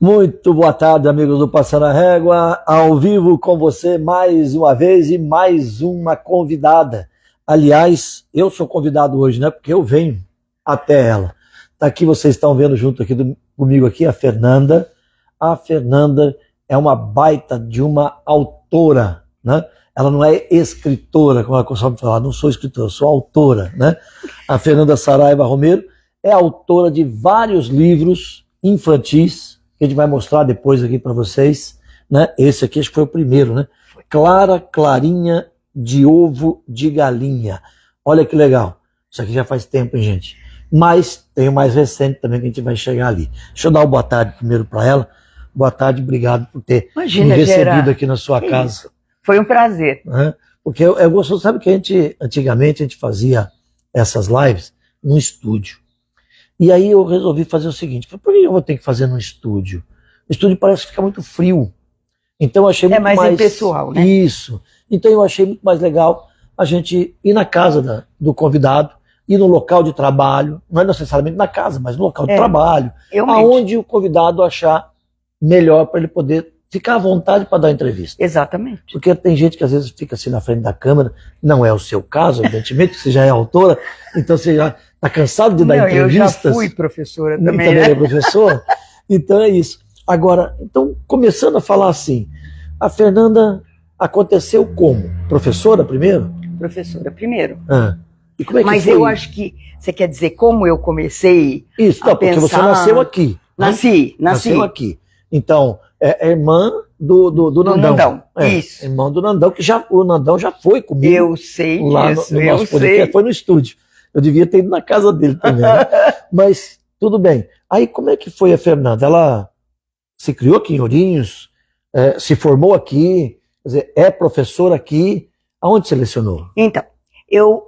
Muito boa tarde, amigos do Passando a Régua, ao vivo com você mais uma vez e mais uma convidada. Aliás, eu sou convidado hoje, né? Porque eu venho até ela. Tá aqui, vocês estão vendo junto aqui comigo aqui a Fernanda. A Fernanda é uma baita de uma autora, né? Ela não é escritora, como ela costuma falar, não sou escritora, sou autora, né? A Fernanda Saraiva Romero é autora de vários livros infantis, que a gente vai mostrar depois aqui para vocês, né? Esse aqui acho que foi o primeiro, né? Clara, Clarinha de Ovo de Galinha. Olha que legal. Isso aqui já faz tempo, hein, gente? Mas tem o mais recente também que a gente vai chegar ali. Deixa eu dar uma boa tarde primeiro para ela. Boa tarde, obrigado por ter me recebido aqui na sua casa. Isso. Foi um prazer. Porque eu gosto, sabe que antigamente a gente fazia essas lives num estúdio. E aí eu resolvi fazer o seguinte, por que eu vou ter que fazer num estúdio? O estúdio parece que fica muito frio. Então eu achei muito mais... É mais impessoal, né? Isso. Então eu achei muito mais legal a gente ir na casa do convidado, ir no local de trabalho, não é necessariamente na casa, mas no local de trabalho, aonde o convidado achar melhor para ele poder ficar à vontade para dar entrevista. Exatamente. Porque tem gente que às vezes fica assim na frente da câmera, não é o seu caso, evidentemente, que você já é autora, então você já está cansado de dar entrevistas. Eu já fui professora também. Também é professora. Então é isso. Agora, então, começando a falar assim, a Fernanda aconteceu como? Professora primeiro? Professora primeiro. E como é que Mas foi? Eu acho que você quer dizer como eu comecei isso, não, porque você nasceu aqui. Nasci. Nasceu aqui. Então, é irmã do Nandão. Isso. Irmão do Nandão, que o Nandão já foi comigo. Eu sei lá disso, no nosso podcast, foi no estúdio. Eu devia ter ido na casa dele também. Né? Mas tudo bem. Aí como é que foi a Fernanda? Ela se criou aqui em Ourinhos, se formou aqui, quer dizer, é professora aqui. Aonde você lecionou? Então, eu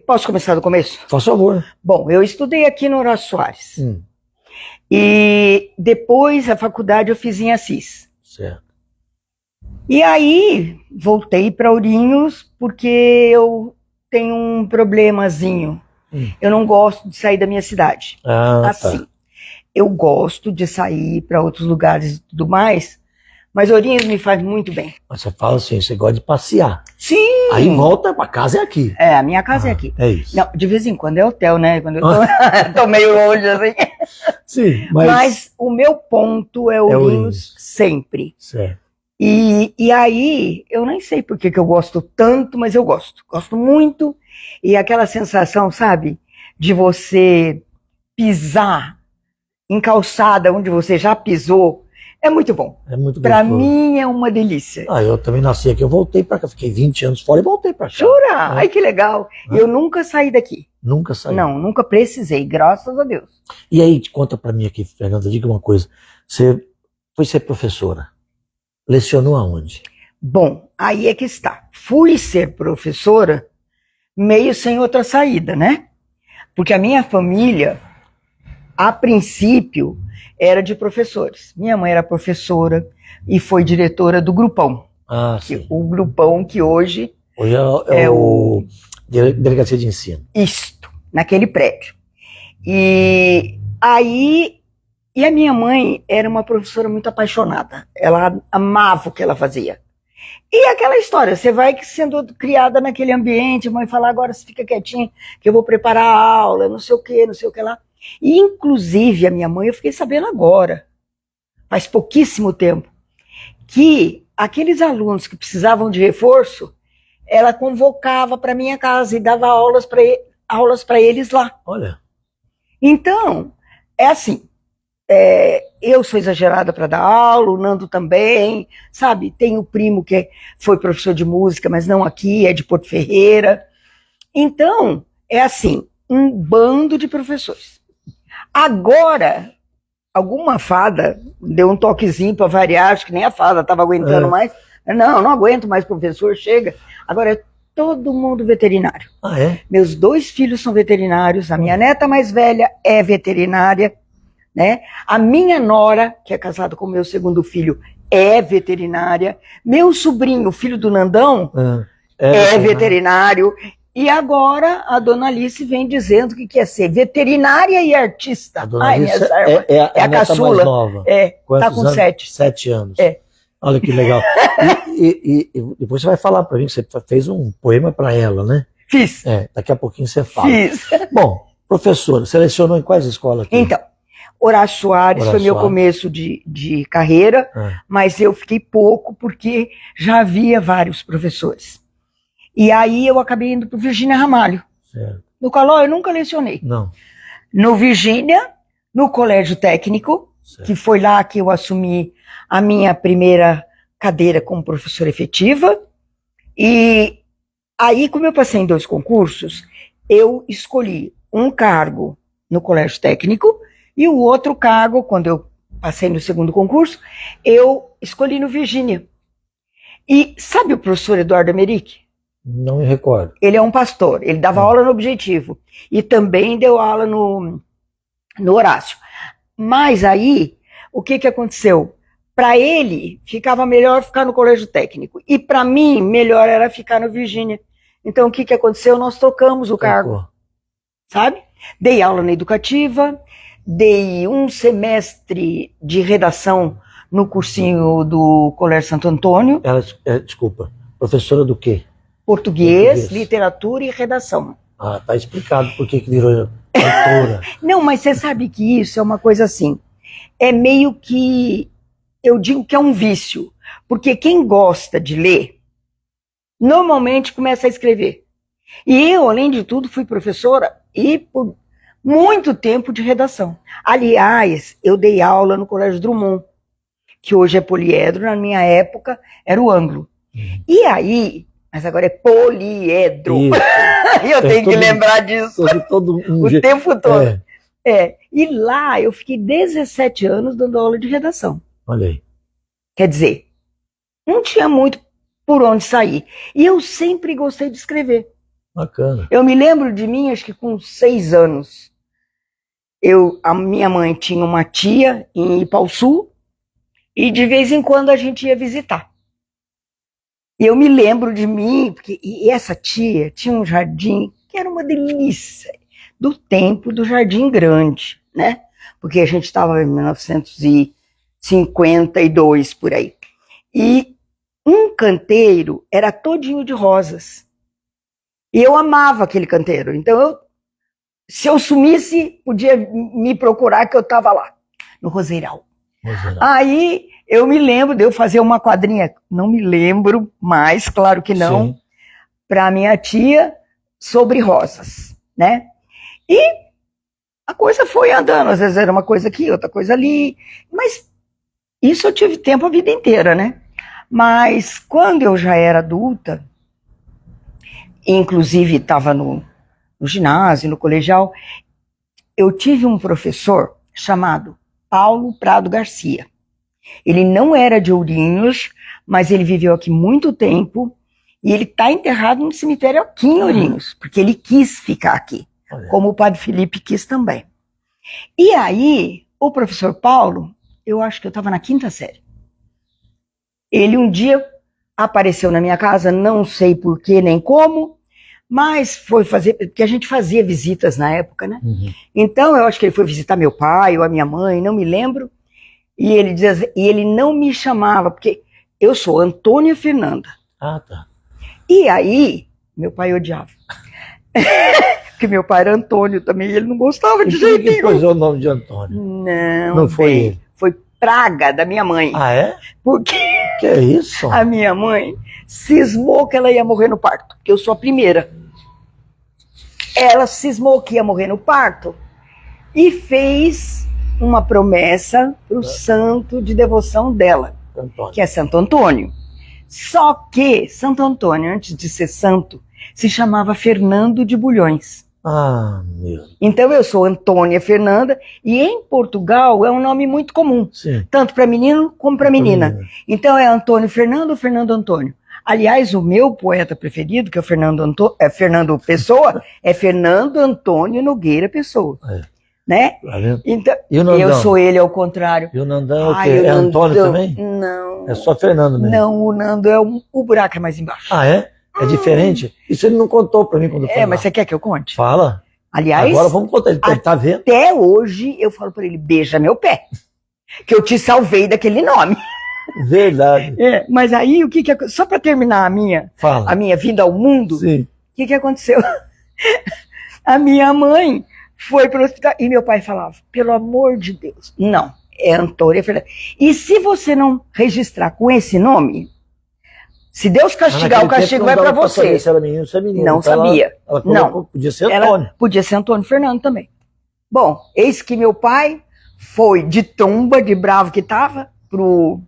posso começar do começo? Faz favor. Bom, eu estudei aqui no Horácio Soares. E depois a faculdade eu fiz em Assis. Certo. E aí voltei para Ourinhos porque eu tenho um problemazinho. Eu não gosto de sair da minha cidade. Assim, tá. Eu gosto de sair para outros lugares e tudo mais, mas Ourinhos me faz muito bem. Você fala assim, você gosta de passear. Sim. Aí volta para casa é aqui. A minha casa é aqui. É isso. Não, de vez em quando é hotel, né? Quando eu tô meio longe assim. Sim, mas o meu ponto é Ourinhos sempre. Certo. E aí, eu nem sei por que eu gosto tanto, mas eu gosto. Gosto muito. E aquela sensação, sabe, de você pisar em calçada onde você já pisou, é muito bom. É muito gostoso. Pra mim é uma delícia. Eu também nasci aqui, eu voltei pra cá, fiquei 20 anos fora e voltei pra cá. Jura? Ai, que legal. Eu nunca saí daqui. Nunca saí? Não, nunca precisei, graças a Deus. E aí, conta pra mim aqui, Fernanda, diga uma coisa. Você foi ser professora. Lecionou aonde? Bom, aí é que está. Fui ser professora meio sem outra saída, né? Porque a minha família, a princípio, era de professores. Minha mãe era professora e foi diretora do Grupão. Sim. O Grupão que hoje é o Delegacia de Ensino. Isto, naquele prédio. E aí... E a minha mãe era uma professora muito apaixonada. Ela amava o que ela fazia. E aquela história, você vai sendo criada naquele ambiente, a mãe fala, agora você fica quietinha, que eu vou preparar a aula, não sei o que lá. E inclusive a minha mãe, eu fiquei sabendo agora, faz pouquíssimo tempo, que aqueles alunos que precisavam de reforço, ela convocava para minha casa e dava aulas para eles lá. Olha. Então, é assim, eu sou exagerada para dar aula, o Nando também, sabe? Tem o primo que foi professor de música, mas não aqui, é de Porto Ferreira. Então, é assim, um bando de professores. Agora, alguma fada deu um toquezinho para variar, acho que nem a fada estava aguentando mais. Não aguento mais, professor, chega. Agora é todo mundo veterinário. Meus 2 filhos são veterinários, a minha neta mais velha é veterinária, né? A minha nora, que é casada com o meu segundo filho, é veterinária. Meu sobrinho, filho do Nandão, é veterinário. E agora a dona Alice vem dizendo que quer ser veterinária e artista. A dona Ai, Alice minha serva. é a a neta caçula. mais nova. É, tá Quantos com anos? 7. 7 anos. É. Olha que legal. E depois você vai falar para mim que você fez um poema para ela, né? Fiz. Daqui a pouquinho você fala. Fiz. Bom, professora, selecionou em quais escolas aqui? Então, Horácio Soares foi meu começo de carreira, mas eu fiquei pouco porque já havia vários professores. E aí eu acabei indo para o Virgínia Ramalho. Certo. No qual eu nunca lecionei. Não. No Virgínia, no Colégio Técnico, certo, que foi lá que eu assumi a minha primeira cadeira como professora efetiva. E aí, como eu passei em 2 concursos, eu escolhi um cargo no Colégio Técnico e o outro cargo, quando eu passei no 2º concurso, eu escolhi no Virgínia. E sabe o professor Eduardo Emerick? Não me recordo. Ele é um pastor, ele dava aula no Objetivo e também deu aula no Horácio. Mas aí, o que aconteceu? Para ele, ficava melhor ficar no Colégio Técnico. E para mim, melhor era ficar no Virgínia. Então, o que aconteceu? Nós trocamos o cargo. Sabe? Dei aula na Educativa, dei um semestre de redação no cursinho do Colégio Santo Antônio. Ela, desculpa, professora do quê? Português, literatura e redação. Ah, tá explicado por que virou autora. Não, mas você sabe que isso é uma coisa assim. É meio que, eu digo que é um vício. Porque quem gosta de ler, normalmente começa a escrever. E eu, além de tudo, fui professora e por muito tempo de redação. Aliás, eu dei aula no Colégio Drummond, que hoje é poliedro, na minha época era o Anglo. E aí, mas agora é poliedro. Eu tenho que lembrar disso o tempo todo. E lá eu fiquei 17 anos dando aula de redação. Olha aí. Quer dizer, não tinha muito por onde sair. E eu sempre gostei de escrever. Bacana. Eu me lembro de mim, acho que com 6 anos. A minha mãe tinha uma tia em Ipauçu e de vez em quando a gente ia visitar. E eu me lembro de mim, porque essa tia tinha um jardim que era uma delícia, do tempo do Jardim Grande, né? Porque a gente estava em 1952, por aí. E um canteiro era todinho de rosas. E eu amava aquele canteiro. Então, se eu sumisse, podia me procurar que eu estava lá, no Roseiral. Aí eu me lembro de eu fazer uma quadrinha, não me lembro mais, claro que não, para minha tia sobre rosas, né? E a coisa foi andando, às vezes era uma coisa aqui, outra coisa ali, mas isso eu tive tempo a vida inteira, né? Mas quando eu já era adulta, inclusive estava no ginásio, no colegial, eu tive um professor chamado Paulo Prado Garcia. Ele não era de Ourinhos, mas ele viveu aqui muito tempo e ele está enterrado no cemitério aqui em Ourinhos, porque ele quis ficar aqui, como o padre Felipe quis também. E aí, o professor Paulo, eu acho que eu estava na 5ª série. Ele um dia apareceu na minha casa, não sei por que nem como, mas foi fazer, porque a gente fazia visitas na época, né? Então, eu acho que ele foi visitar meu pai ou a minha mãe, não me lembro. E ele dizia, e ele não me chamava, porque eu sou Antônia Fernanda. Ah, tá. E aí, meu pai odiava. Porque meu pai era Antônio também, e ele não gostava de jeito nenhum. Pois é o nome de Antônio. Não foi ele. Foi praga da minha mãe. Ah, é? Porque que é isso? A minha mãe cismou que ela ia morrer no parto, porque eu sou a primeira. Ela cismou que ia morrer no parto e fez uma promessa para o santo de devoção dela, que é Santo Antônio. Só que Santo Antônio, antes de ser santo, se chamava Fernando de Bulhões. Ah, meu. Então eu sou Antônia Fernanda, e em Portugal é um nome muito comum, tanto para menino como para menina. Então é Antônio Fernando ou Fernando Antônio. Aliás, o meu poeta preferido, que é o Fernando Pessoa, é Fernando Antônio Nogueira Pessoa. Né? Então, eu sou ele ao contrário. E o Nandão é o quê? É Antônio também? Não. É só Fernando mesmo? Não, o Nando o buraco é mais embaixo. Ah, é? É diferente? Isso ele não contou pra mim quando foi Mas lá. você quer que eu conte? Fala. Aliás, Agora vamos contar. Ele tá vendo? até hoje eu falo pra ele, beija meu pé. Que eu te salvei daquele nome. Verdade. Mas aí, só pra terminar Fala. a minha vinda ao mundo, Sim. o que aconteceu? A minha mãe foi pro hospital e meu pai falava, pelo amor de Deus, não, é Antônia Fernanda. E se você não registrar com esse nome, se Deus castigar, o castigo vai pra você. Se era menino, se é menino. Não Então sabia. Ela colocou, podia ser Antônio. Podia ser Antônio Fernando também. Bom, eis que meu pai foi de tomba, de bravo que tava, pro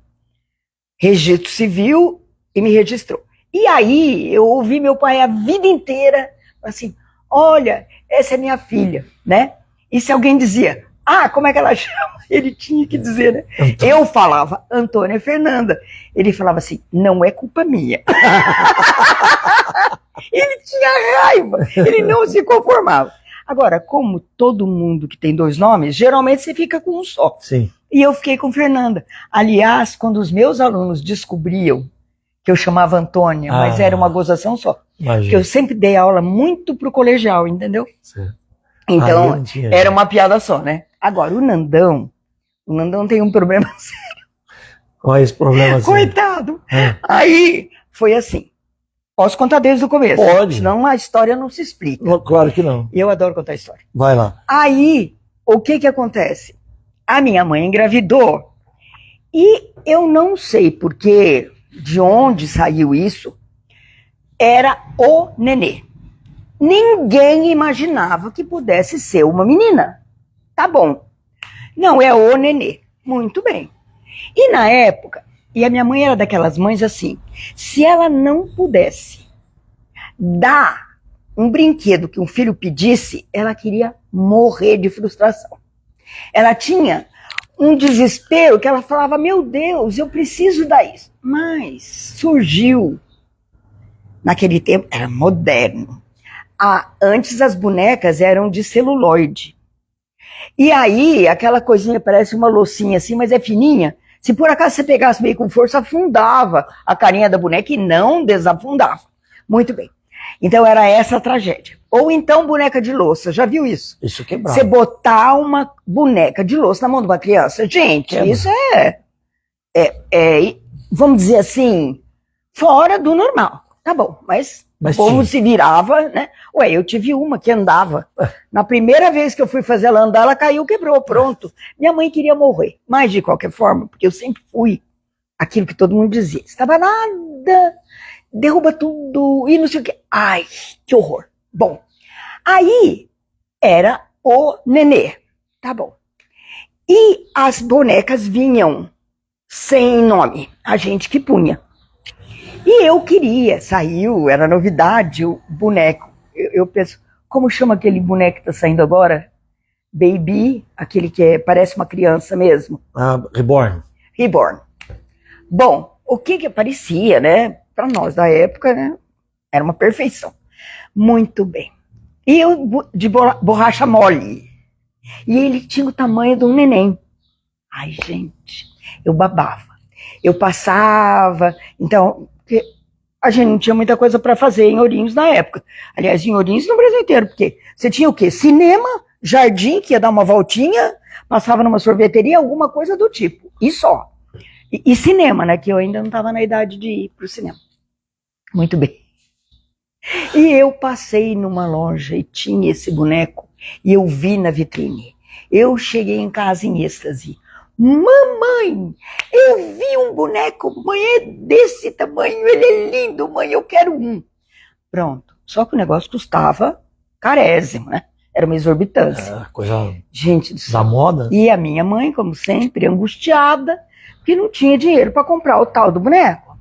registro civil e me registrou. E aí eu ouvi meu pai a vida inteira assim, olha, essa é minha filha, né? E se alguém dizia, como é que ela chama? Ele tinha que dizer, né? Eu falava, Antônia Fernanda. Ele falava assim, não é culpa minha. Ele tinha raiva, ele não se conformava. Agora, como todo mundo que tem dois nomes, geralmente você fica com um só. Sim. E eu fiquei com Fernanda. Aliás, quando os meus alunos descobriam que eu chamava Antônia, mas era uma gozação só. Imagina. Porque eu sempre dei aula muito pro colegial, entendeu? Certo. Então, era uma piada só, né? Agora, o Nandão tem um problema sério. Qual é esse problema sério? Coitado. Aí, foi assim. Posso contar desde o começo? Pode. Senão a história não se explica. Claro que não. E eu adoro contar história. Vai lá. Aí, o que acontece? A minha mãe engravidou e eu não sei porque, de onde saiu isso, era o nenê. Ninguém imaginava que pudesse ser uma menina. Tá bom. Não, é o nenê. Muito bem. E na época, e a minha mãe era daquelas mães assim, se ela não pudesse dar um brinquedo que um filho pedisse, ela queria morrer de frustração. Ela tinha um desespero que ela falava, meu Deus, eu preciso dar isso. Mas surgiu, naquele tempo, era moderno. Antes as bonecas eram de celuloide. E aí, aquela coisinha parece uma loucinha assim, mas é fininha. Se por acaso você pegasse meio com força, afundava a carinha da boneca e não desafundava. Muito bem. Então era essa a tragédia. Ou então boneca de louça, já viu isso? Isso quebrava. Você botar uma boneca de louça na mão de uma criança, gente, isso vamos dizer assim, fora do normal. Tá bom, mas o povo se virava, né? Ué, eu tive uma que andava. Na primeira vez que eu fui fazer ela andar, ela caiu, quebrou, pronto. Minha mãe queria morrer. Mas, de qualquer forma, porque eu sempre fui aquilo que todo mundo dizia. Estava nada, derruba tudo, e não sei o quê. Ai, que horror. Bom, aí era o nenê. Tá bom. E as bonecas vinham sem nome. A gente que punha. E eu queria, saiu, era novidade, o boneco. Eu penso, como chama aquele boneco que tá saindo agora? Baby, aquele que parece uma criança mesmo. Reborn. Reborn. Bom, o que parecia, né? Para nós da época, né? Era uma perfeição. Muito bem. E eu de borracha mole. E ele tinha o tamanho de um neném. Ai, gente, eu babava. Eu passava, então... Porque a gente não tinha muita coisa para fazer em Ourinhos na época. Aliás, em Ourinhos no Brasil inteiro, porque você tinha o quê? Cinema, jardim, que ia dar uma voltinha, passava numa sorveteria, alguma coisa do tipo. E só. E cinema, né? Que eu ainda não estava na idade de ir pro cinema. Muito bem. E eu passei numa loja e tinha esse boneco, e eu vi na vitrine. Eu cheguei em casa em êxtase. Mamãe, eu vi um boneco, mãe, é desse tamanho, ele é lindo, mãe, eu quero um. Pronto. Só que o negócio custava carésimo, né? Era uma exorbitância. Coisa gente da moda. E a minha mãe, como sempre, angustiada, porque não tinha dinheiro para comprar o tal do boneco.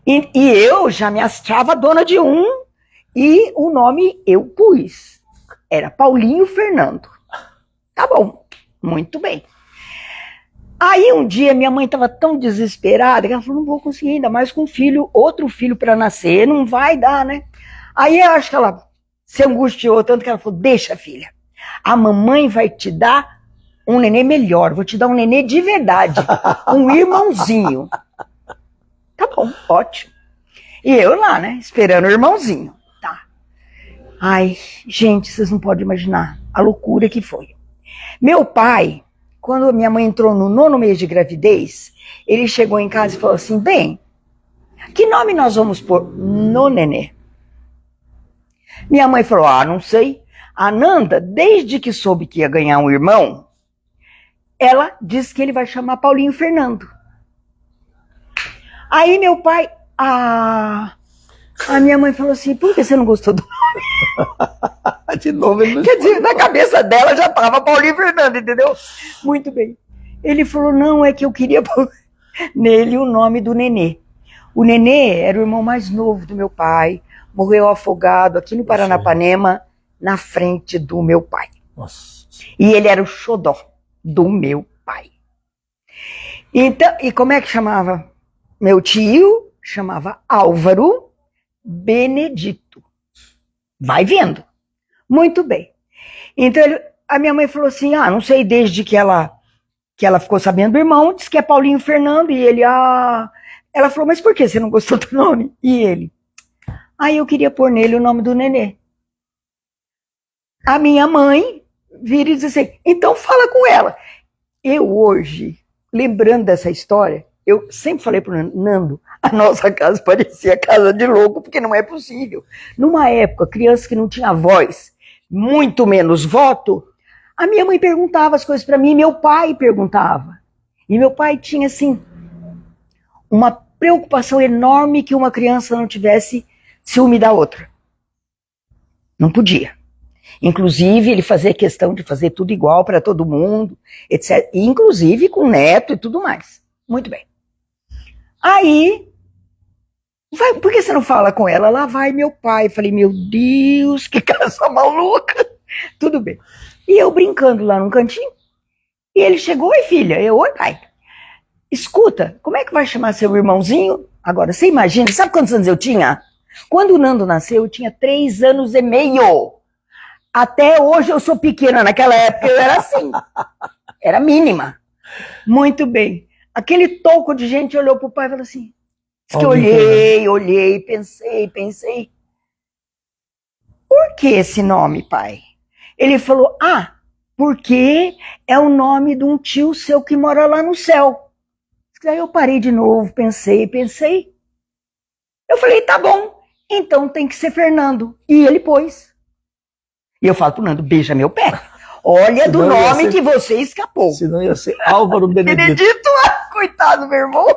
E eu já me achava dona de um, e o nome eu pus. Era Paulinho Fernando. Tá bom, muito bem. Aí um dia minha mãe estava tão desesperada que ela falou, não vou conseguir ainda mais com outro filho para nascer, não vai dar, né? Aí eu acho que ela se angustiou tanto que ela falou, deixa filha, a mamãe vai te dar um nenê melhor, vou te dar um nenê de verdade, um irmãozinho. Tá bom, ótimo. E eu lá, né, esperando o irmãozinho. Tá. Ai, gente, vocês não podem imaginar a loucura que foi. Meu pai, quando minha mãe entrou no 9º mês de gravidez, ele chegou em casa e falou assim, bem, que nome nós vamos pôr no nenê? Minha mãe falou, não sei. A Nanda, desde que soube que ia ganhar um irmão, ela disse que ele vai chamar Paulinho Fernando. Aí meu pai, a minha mãe falou assim, por que você não gostou do nome? De novo ele não... Quer dizer, na cabeça dela já estava Paulinho Fernando, entendeu? Muito bem. Ele falou, não, é que eu queria pôr nele o nome do nenê. O nenê era o irmão mais novo do meu pai, morreu afogado aqui no Paranapanema, na frente do meu pai. Nossa. E ele era o xodó do meu pai. Então, e como é que chamava? Meu tio chamava Álvaro Benedito. Vai vendo. Muito bem. Então, a minha mãe falou assim, não sei, desde que ela ficou sabendo do irmão, disse que é Paulinho Fernando, e ele, Ela falou, mas por que você não gostou do nome? E ele, eu queria pôr nele o nome do nenê. A minha mãe vira e diz assim, então fala com ela. Eu hoje, lembrando dessa história, eu sempre falei pro Nando, a nossa casa parecia casa de louco, porque não é possível. Numa época, criança que não tinha voz, muito menos voto, a minha mãe perguntava as coisas para mim, meu pai perguntava. E meu pai tinha, assim, uma preocupação enorme que uma criança não tivesse ciúme da outra. Não podia. Inclusive, ele fazia questão de fazer tudo igual para todo mundo, etc. E, inclusive com neto e tudo mais. Muito bem. Aí, por que você não fala com ela? Lá vai meu pai. Falei, meu Deus, que casa maluca. Tudo bem. E eu brincando lá num cantinho. E ele chegou, oi filha, oi pai. Escuta, como é que vai chamar seu irmãozinho? Agora, você imagina, sabe quantos anos eu tinha? Quando o Nando nasceu, eu tinha 3 anos e meio. Até hoje eu sou pequena, naquela época eu era assim. Era mínima. Muito bem. Aquele toco de gente olhou pro pai e falou assim, diz que olhei, pensei. Por que esse nome, pai? Ele falou, porque é o nome de um tio seu que mora lá no céu. Daí eu parei de novo, pensei. Eu falei, tá bom, então tem que ser Fernando. E ele pôs. E eu falo pro Nando, beija meu pé. Olha do nome que você escapou. Senão ia ser Álvaro Benedito. Benedito, coitado, meu irmão.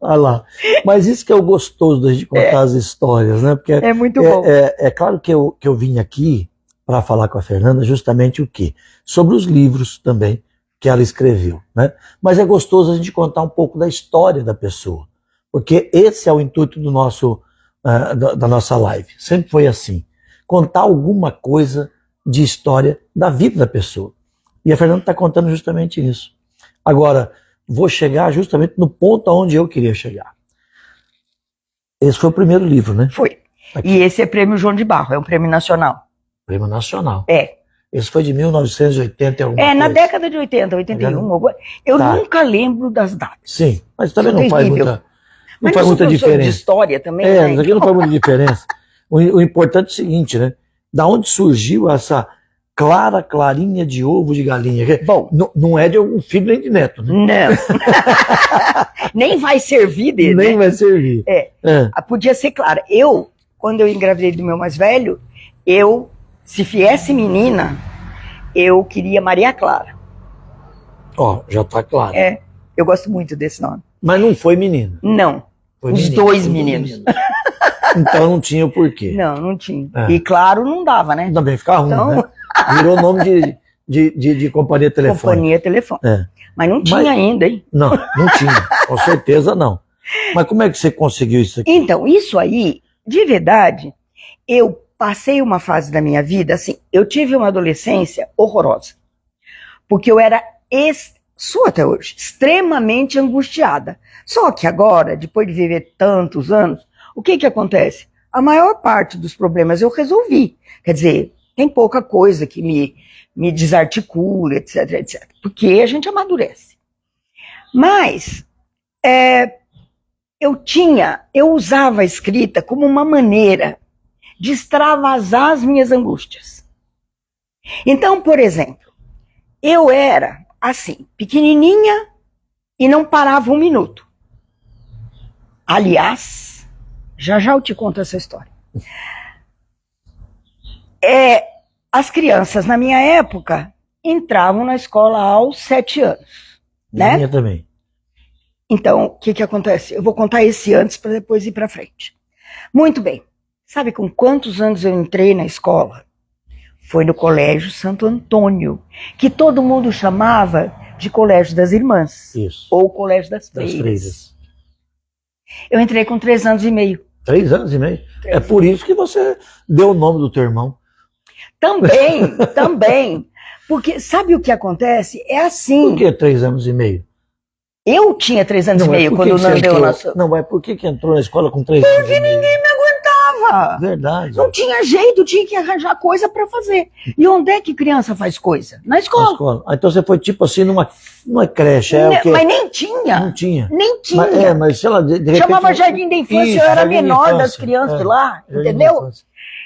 Olha lá. Mas isso que é o gostoso de contar as histórias, né? Porque é muito bom. É claro que eu vim aqui para falar com a Fernanda justamente o quê? Sobre os livros também que ela escreveu, né? Mas é gostoso a gente contar um pouco da história da pessoa, porque esse é o intuito do da nossa live. Sempre foi assim, contar alguma coisa de história da vida da pessoa. E a Fernanda está contando justamente isso. Agora, vou chegar justamente no ponto aonde eu queria chegar. Esse foi o primeiro livro, né? Foi. Aqui. E esse é Prêmio João de Barro, é um prêmio nacional. Prêmio nacional. É. Esse foi de 1980 e alguma coisa. Na década de 80, 81. Eu nunca lembro das datas. Sim, mas também não faz muita, não faz muita diferença. De história também, né? Isso aqui não faz muita diferença. O importante é o seguinte, né? Da onde surgiu essa clarinha de ovo de galinha? Bom, não é de algum filho nem de neto, né? Não. Nem vai servir dele. Nem vai servir. Podia ser clara. Quando eu engravidei do meu mais velho, se viesse menina, eu queria Maria Clara. Já tá claro. Eu gosto muito desse nome. Mas não foi menina? Não. Foi os dois meninos. Então não tinha o porquê. Não tinha. E claro, não dava, né? Também fica ruim, né? Virou nome de companhia telefônica. Companhia telefônica. Mas não tinha ainda, hein? Não tinha. Com certeza não. Mas como é que você conseguiu isso aqui? Então, isso aí, de verdade, eu passei uma fase da minha vida, assim, eu tive uma adolescência horrorosa. Porque eu era, sou até hoje, extremamente angustiada. Só que agora, depois de viver tantos anos, o que acontece? A maior parte dos problemas eu resolvi. Quer dizer, tem pouca coisa que me desarticula, etc. Porque a gente amadurece. Mas, eu usava a escrita como uma maneira de extravasar as minhas angústias. Então, por exemplo, eu era assim, pequenininha e não parava um minuto. Aliás, já eu te conto essa história. As crianças, na minha época, entravam na escola aos 7 anos. Né? Minha também. Então, o que acontece? Eu vou contar esse antes para depois ir para frente. Muito bem. Sabe com quantos anos eu entrei na escola? Foi no Colégio Santo Antônio, que todo mundo chamava de Colégio das Irmãs. Isso. Ou Colégio das Freiras. Eu entrei com 3 anos e meio. 3 anos e meio? É por isso que você deu o nome do teu irmão. Também. Porque sabe o que acontece? É assim. Por que 3 anos e meio? Eu tinha 3 anos e meio quando o Nando deu o nosso... Não, mas por que entrou na escola com 3 anos e meio? Porque ninguém me aguentava. Verdade. Não tinha jeito, tinha que arranjar coisa para fazer. E onde é que criança faz coisa? Na escola. Então você foi tipo assim numa creche, o quê? Mas nem tinha. Não tinha. Nem tinha. Mas sei lá, de repente... Chamava Jardim da Infância, eu era menor das crianças lá, entendeu?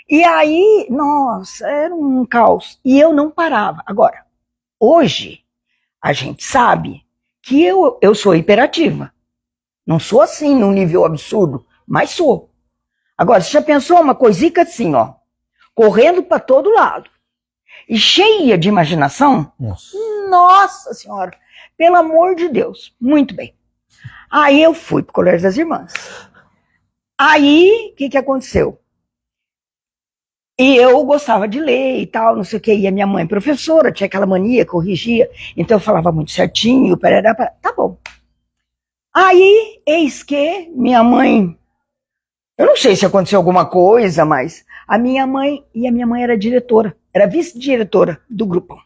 E aí, nossa, era um caos. E eu não parava. Agora, hoje, a gente sabe que eu sou hiperativa. Não sou assim num nível absurdo, mas sou. Agora, você já pensou uma coisica assim, ó, correndo para todo lado e cheia de imaginação? Nossa Senhora, pelo amor de Deus. Muito bem. Aí eu fui pro Colégio das Irmãs. Aí, o que aconteceu? E eu gostava de ler e tal, não sei o que. E a minha mãe, professora, tinha aquela mania, corrigia. Então eu falava muito certinho, tá bom. Aí, eis que minha mãe... Eu não sei se aconteceu alguma coisa, mas a minha mãe era diretora, era vice-diretora do grupo.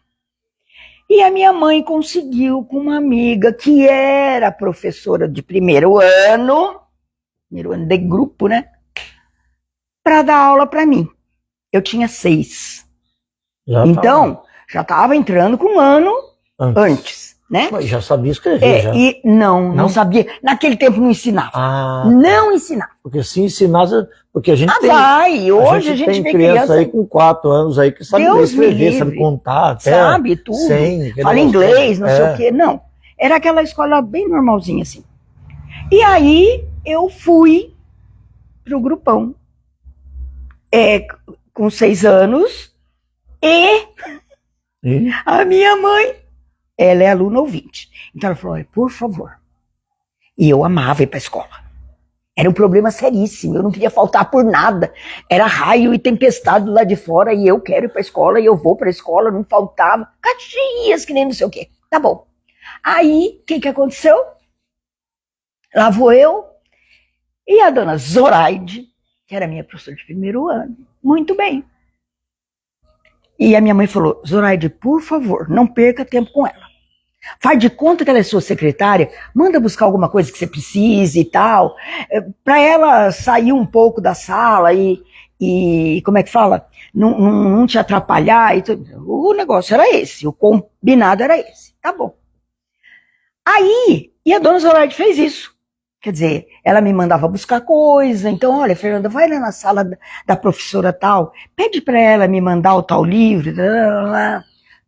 E a minha mãe conseguiu com uma amiga que era professora de primeiro ano de grupo, né? Para dar aula para mim. Eu tinha 6. Então, já estava entrando com um ano antes, né? Mas já sabia escrever, já. E não sabia. Naquele tempo não ensinava. Não ensinava. Porque se ensinasse, porque a gente hoje a gente vê criança aí com 4 anos aí que sabe ler, escrever, sabe contar, até sabe tudo. 100, fala inglês, não sei o quê. Não, era aquela escola bem normalzinha assim. E aí eu fui pro grupão. Com 6 anos, e a minha mãe, ela é aluna ouvinte. Então ela falou, por favor. E eu amava ir para a escola. Era um problema seríssimo, eu não queria faltar por nada. Era raio e tempestade lá de fora, e eu quero ir para a escola, e eu vou para a escola, não faltava. Caxias, que nem não sei o quê. Tá bom. Aí, o que aconteceu? Lá vou eu, e a dona Zoraide, que era minha professora de primeiro ano. Muito bem. E a minha mãe falou, Zoraide, por favor, não perca tempo com ela. Faz de conta que ela é sua secretária, manda buscar alguma coisa que você precise e tal, para ela sair um pouco da sala e como é que fala? Não te atrapalhar. E tudo. O negócio era esse, o combinado era esse. Tá bom. Aí, e a dona Zoraide fez isso. Quer dizer, ela me mandava buscar coisa, então, olha, Fernanda, vai lá na sala da professora tal, pede para ela me mandar o tal livro,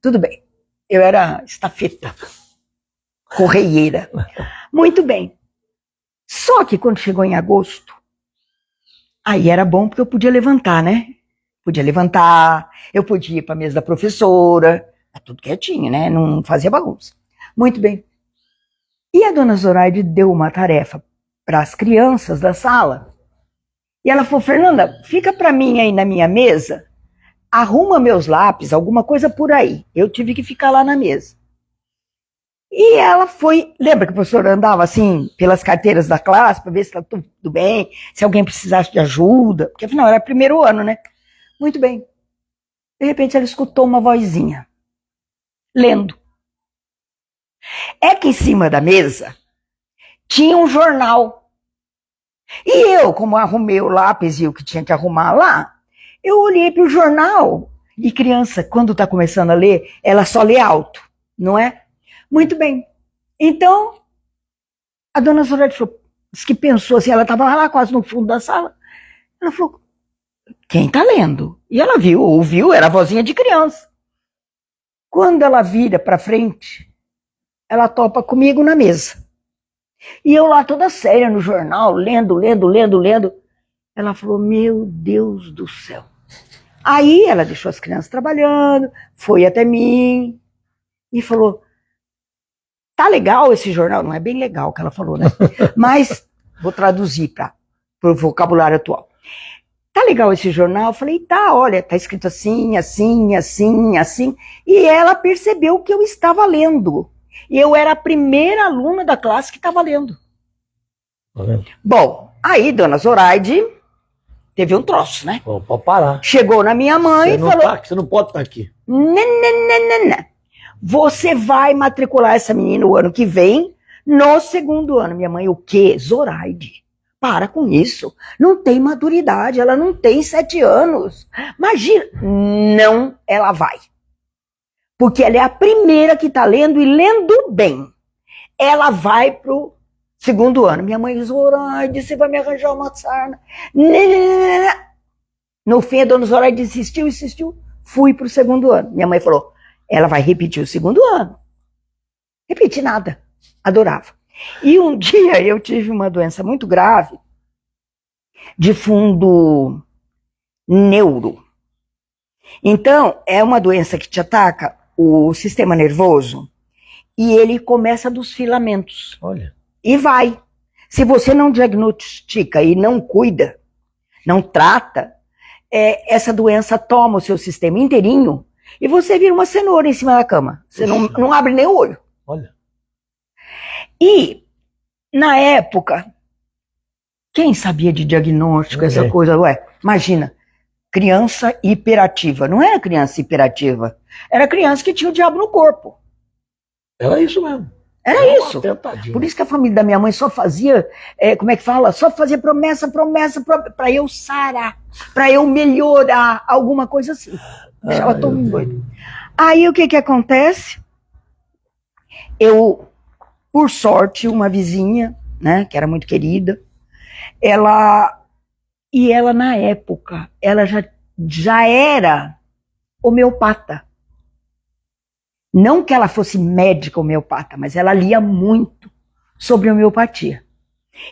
tudo bem. Eu era estafeta, correieira. Muito bem. Só que quando chegou em agosto, aí era bom porque eu podia levantar, né? Podia levantar, eu podia ir para a mesa da professora, tudo quietinho, né? Não fazia bagunça. Muito bem. E a dona Zoraide deu uma tarefa para as crianças da sala. E ela falou, Fernanda, fica para mim aí na minha mesa, arruma meus lápis, alguma coisa por aí. Eu tive que ficar lá na mesa. E ela foi, lembra que a professora andava assim, pelas carteiras da classe, para ver se está tudo bem, se alguém precisasse de ajuda, porque afinal era primeiro ano, né? Muito bem. De repente ela escutou uma vozinha, lendo. É que em cima da mesa tinha um jornal. E eu, como arrumei o lápis e o que tinha que arrumar lá, eu olhei para o jornal. E criança, quando está começando a ler, ela só lê alto, não é? Muito bem. Então, a dona Zoraide falou, Diz que pensou assim, ela estava lá quase no fundo da sala. Ela falou, quem está lendo? E ela ouviu, era a vozinha de criança. Quando ela vira para frente, ela topa comigo na mesa. E eu lá toda séria no jornal, lendo. Ela falou, meu Deus do céu. Aí ela deixou as crianças trabalhando, foi até mim e falou, tá legal esse jornal? Não é bem legal o que ela falou, né? Mas vou traduzir para o vocabulário atual. Tá legal esse jornal? Eu falei, tá, olha, tá escrito assim. E ela percebeu que eu estava lendo. E eu era a primeira aluna da classe que estava lendo. Bom, aí dona Zoraide teve um troço, né? Pode parar. Chegou na minha mãe e falou... Você não pode estar aqui. Não. Você vai matricular essa menina o ano que vem, no segundo ano. Minha mãe, o quê? Zoraide. Para com isso. Não tem maturidade, ela não tem 7 anos. Imagina. Não, ela vai. Porque ela é a primeira que está lendo e lendo bem. Ela vai pro segundo ano. Minha mãe, Zoraide, você vai me arranjar uma sarna. No fim, a dona Zoraide insistiu. Fui pro segundo ano. Minha mãe falou, ela vai repetir o segundo ano. Repeti nada. Adorava. E um dia eu tive uma doença muito grave, de fundo neuro. Então, é uma doença que te ataca o sistema nervoso e ele começa dos filamentos. Olha. E vai. Se você não diagnostica e não cuida, não trata, essa doença toma o seu sistema inteirinho e você vira uma cenoura em cima da cama. Você não abre nem o olho. Olha. E, na época, quem sabia de diagnóstico, essa coisa? Ué, imagina, criança hiperativa. Não era criança hiperativa, era criança que tinha o diabo no corpo. Era isso mesmo. Era isso. Por isso que a família da minha mãe só fazia, como é que fala? Só fazia promessa para eu sarar, para eu melhorar, alguma coisa assim. Deixava todo mundo doido. Aí o que acontece? Eu, por sorte, uma vizinha, né, que era muito querida, ela na época, ela já era homeopata. Não que ela fosse médica homeopata, mas ela lia muito sobre homeopatia.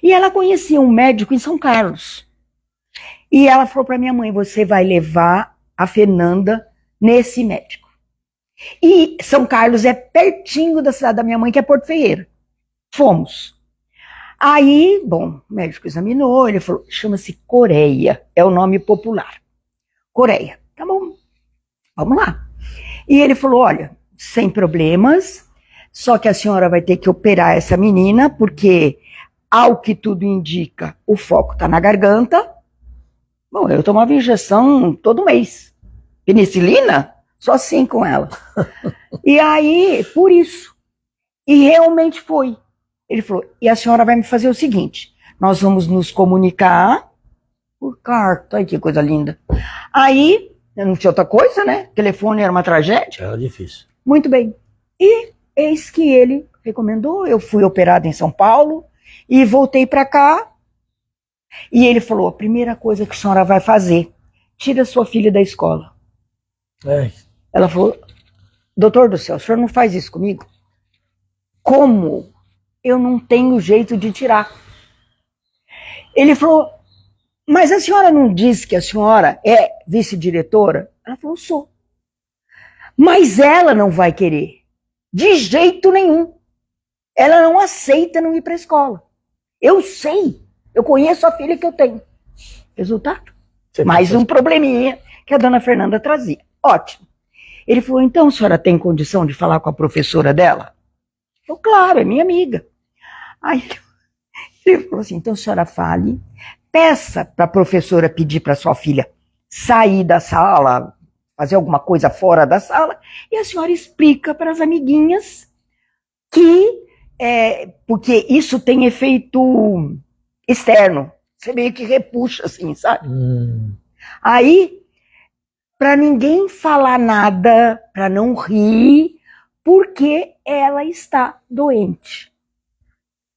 E ela conhecia um médico em São Carlos. E ela falou para minha mãe, você vai levar a Fernanda nesse médico. E São Carlos é pertinho da cidade da minha mãe, que é Porto Ferreira. Fomos. Aí, bom, o médico examinou, ele falou, chama-se Coreia, é o nome popular. Coreia. Tá bom, vamos lá. E ele falou, olha, sem problemas, só que a senhora vai ter que operar essa menina, porque, ao que tudo indica, o foco está na garganta. Bom, eu tomava injeção todo mês. Penicilina? Só assim com ela. E aí, por isso. E realmente foi. Ele falou, e a senhora vai me fazer o seguinte, nós vamos nos comunicar por carta, ai que coisa linda. Aí, não tinha outra coisa, né? O telefone era uma tragédia. Era difícil. Muito bem. E eis que ele recomendou, eu fui operada em São Paulo e voltei para cá. E ele falou, a primeira coisa que a senhora vai fazer, tira sua filha da escola. Ela falou, doutor do céu, o senhor não faz isso comigo? Como? Eu não tenho jeito de tirar. Ele falou, mas a senhora não disse que a senhora é vice-diretora? Ela falou, sou. Mas ela não vai querer. De jeito nenhum. Ela não aceita não ir para a escola. Eu sei. Eu conheço a filha que eu tenho. Resultado? Mais um probleminha que a dona Fernanda trazia. Ótimo. Ele falou, então a senhora tem condição de falar com a professora dela? Eu, claro, é minha amiga. Aí ele falou assim, então a senhora fale, peça para a professora pedir para sua filha sair da sala, fazer alguma coisa fora da sala, e a senhora explica para as amiguinhas que, porque isso tem efeito externo, você meio que repuxa assim, sabe? Aí, para ninguém falar nada, para não rir, porque ela está doente.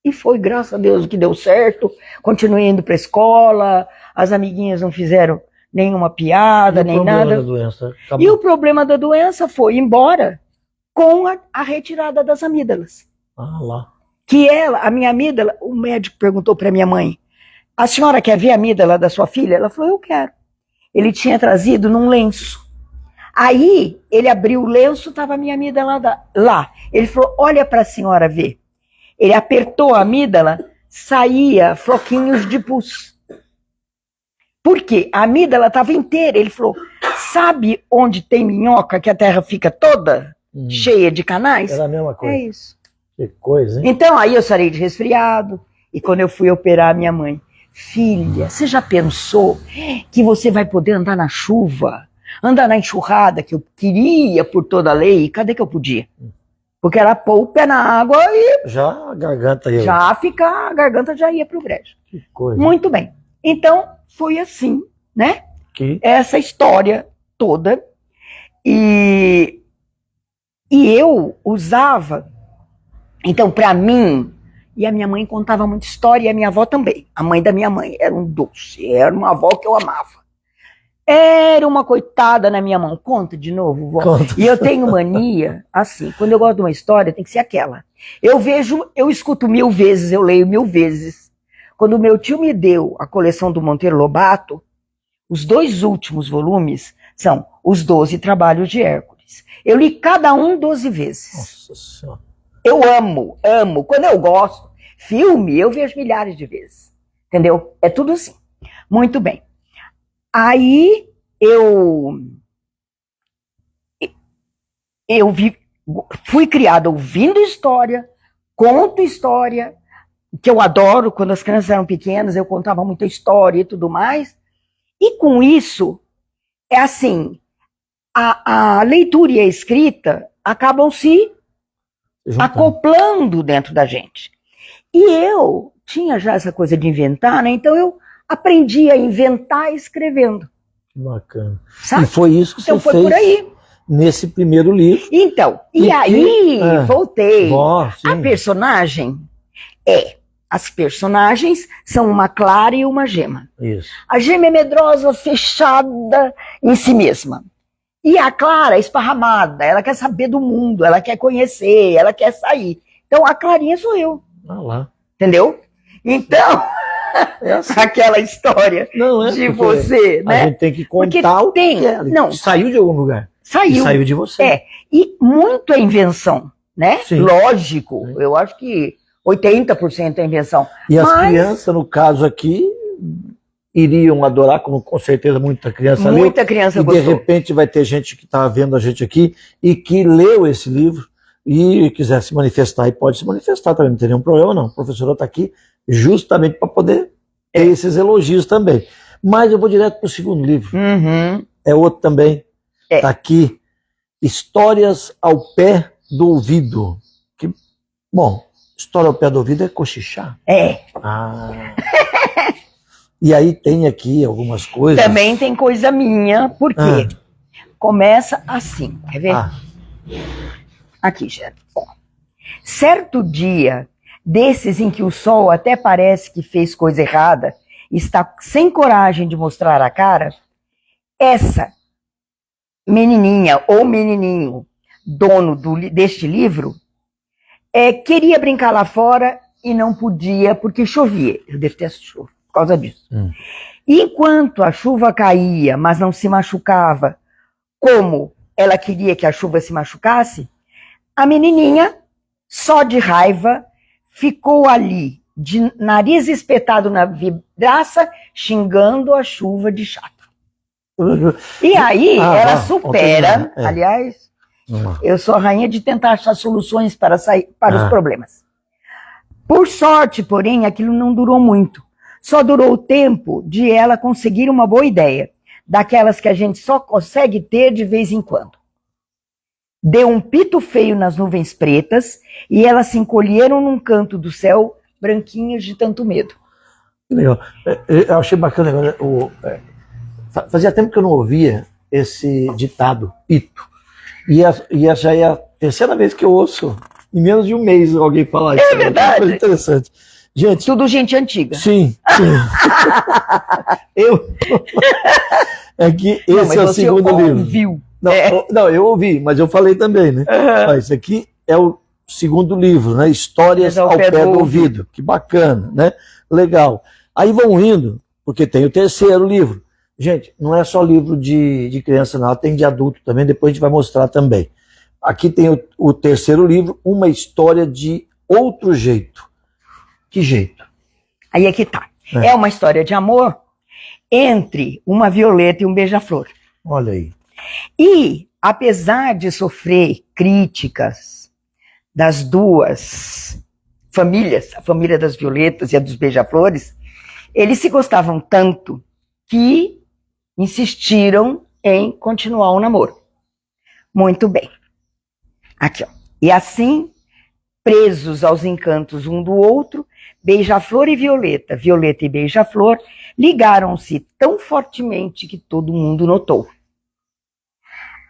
E foi, graças a Deus, que deu certo. Continuei indo para a escola, as amiguinhas não fizeram nenhuma piada, nem nada. E o problema da doença foi embora com a retirada das amígdalas. Ah, lá. Que a minha amígdala, o médico perguntou para minha mãe, a senhora quer ver a amígdala da sua filha? Ela falou, eu quero. Ele tinha trazido num lenço. Aí, ele abriu o lenço, estava a minha amígdala lá. Ele falou, olha para a senhora ver. Ele apertou a amígdala, saía floquinhos de pus. Por quê? A amígdala estava inteira. Ele falou, sabe onde tem minhoca, que a terra fica toda cheia de canais? Era a mesma coisa. É isso. Que coisa, hein? Então, aí eu sarei de resfriado. E quando eu fui operar a minha mãe, filha, você já pensou que você vai poder andar na chuva? Andar na enxurrada, que eu queria por toda a lei? Cadê que eu podia? Porque era pôr o pé na água e já a garganta ia. a garganta já ia pro brejo. Que coisa. Muito bem. Então, foi assim, né? Essa história toda. E eu usava, então, para mim, e a minha mãe contava muita história, e a minha avó também. A mãe da minha mãe era um doce, era uma avó que eu amava. Era uma coitada na minha mão. Conta de novo, vó. Conta. E eu tenho mania, assim, quando eu gosto de uma história, tem que ser aquela. Eu escuto 1000 vezes, eu leio 1000 vezes. Quando o meu tio me deu a coleção do Monteiro Lobato, os 2 últimos volumes são Os 12 Trabalhos de Hércules. Eu li cada um 12 vezes. Nossa Senhora. Eu amo. Quando eu gosto, filme, eu vejo milhares de vezes. Entendeu? É tudo assim. Muito bem. Aí fui criada ouvindo história, conto história, que eu adoro. Quando as crianças eram pequenas, eu contava muita história e tudo mais. E com isso, é assim, a leitura e a escrita acabam se acoplando dentro da gente. E eu tinha já essa coisa de inventar, né? Então eu aprendi a inventar escrevendo. Bacana. Sabe? E foi isso que então você foi fez por aí. Nesse primeiro livro. Então, e aí voltei. A personagem as personagens são uma clara e uma gema. Isso. A gema é medrosa, fechada em si mesma. E a Clara é esparramada, ela quer saber do mundo, ela quer conhecer, ela quer sair. Então a Clarinha sou eu. Ah lá. Entendeu? Então, assim. aquela história de você, né? A gente tem que contar o que é. Não, saiu de algum lugar. Saiu de você. E muito é invenção, né? Sim. Lógico, Sim. Eu acho que 80% é invenção. E as crianças, no caso aqui, iriam adorar, como com certeza muita criança leu. Muita criança gostou. E de repente vai ter gente que está vendo a gente aqui e que leu esse livro e quiser se manifestar, e pode se manifestar também, não tem nenhum problema não. A professora está aqui justamente para poder ter esses elogios também. Mas eu vou direto para o segundo livro. Uhum. É outro também. Está aqui, Histórias ao Pé do Ouvido. Bom, história ao pé do ouvido é cochichar. E aí tem aqui algumas coisas. Também tem coisa minha, porque começa assim, quer ver? Aqui, já. Bom, certo dia, desses em que o sol até parece que fez coisa errada, está sem coragem de mostrar a cara, essa menininha ou menininho, dono deste livro, queria brincar lá fora e não podia porque chovia. Eu detesto chuva por causa disso. Enquanto a chuva caía, mas não se machucava, como ela queria que a chuva se machucasse, a menininha, só de raiva, ficou ali, de nariz espetado na vidraça, xingando a chuva de chata. E aí ela supera, aliás, eu sou a rainha de tentar achar soluções para os problemas. Por sorte, porém, aquilo não durou muito. Só durou o tempo de ela conseguir uma boa ideia, daquelas que a gente só consegue ter de vez em quando. Deu um pito feio nas nuvens pretas e elas se encolheram num canto do céu, branquinhas de tanto medo. Que legal. Eu achei bacana. Fazia tempo que eu não ouvia esse ditado, pito. E essa já é a terceira vez que eu ouço em menos de um mês alguém falar isso. É verdade. Coisa interessante. Gente, Tudo gente antiga. sim. Eu, é que Não, esse mas é o você segundo livro. ouviu. Não, não, eu ouvi, mas eu falei também, né? Aham. Esse aqui é o segundo livro, né? Histórias ao pé do ouvido. Que bacana, né? Legal. Aí vão indo, porque tem o terceiro livro. Gente, não é só livro de criança, não. Tem de adulto também, depois a gente vai mostrar também. Aqui tem o terceiro livro, Uma História de Outro Jeito. Que jeito? Aí é que tá. É uma história de amor entre uma violeta e um beija-flor. Olha aí. E, apesar de sofrer críticas das duas famílias, a família das violetas e a dos beija-flores, eles se gostavam tanto que insistiram em continuar o namoro. Muito bem. Aqui, ó. E assim, presos aos encantos um do outro, beija-flor e violeta, violeta e beija-flor, ligaram-se tão fortemente que todo mundo notou.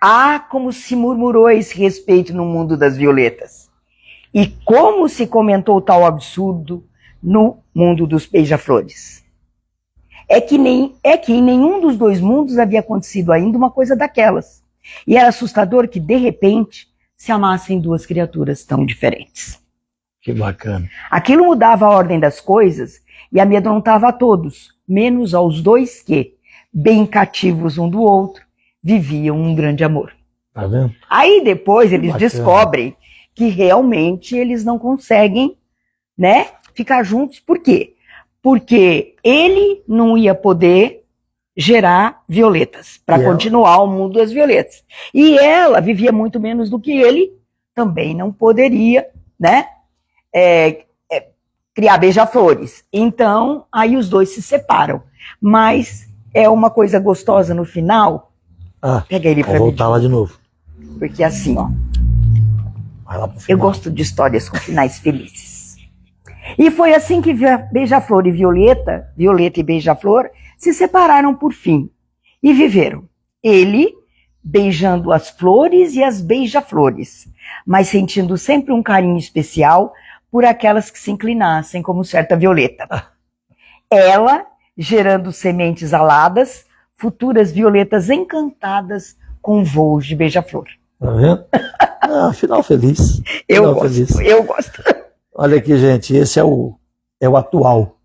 Ah, como se murmurou a esse respeito no mundo das violetas. E como se comentou tal absurdo no mundo dos beija-flores. É que em nenhum dos dois mundos havia acontecido ainda uma coisa daquelas. E era assustador que, de repente, se amassem duas criaturas tão diferentes. Que bacana. Aquilo mudava a ordem das coisas e amedrontava a todos, menos aos dois que, bem cativos um do outro, viviam um grande amor. Tá vendo? Aí depois eles bacana. descobrem que realmente eles não conseguem, né, ficar juntos. Por quê? Porque ele não ia poder gerar violetas para continuar o mundo das violetas. E ela vivia muito menos do que ele, também não poderia, né, criar beija-flores. Então, aí os dois se separam. Mas é uma coisa gostosa no final. Pega ele para mim. Vou voltar lá de novo. Porque assim, ó. Vai lá pro final. Eu gosto de histórias com finais felizes. E foi assim que Beija-Flor e Violeta e Beija-Flor, se separaram por fim. E viveram. Ele beijando as flores e as beija-flores, mas sentindo sempre um carinho especial por aquelas que se inclinassem, como certa Violeta. Ela gerando sementes aladas, futuras violetas encantadas com voos de beija-flor. Tá vendo? Final feliz. Eu gosto. Olha aqui, gente, esse é o atual.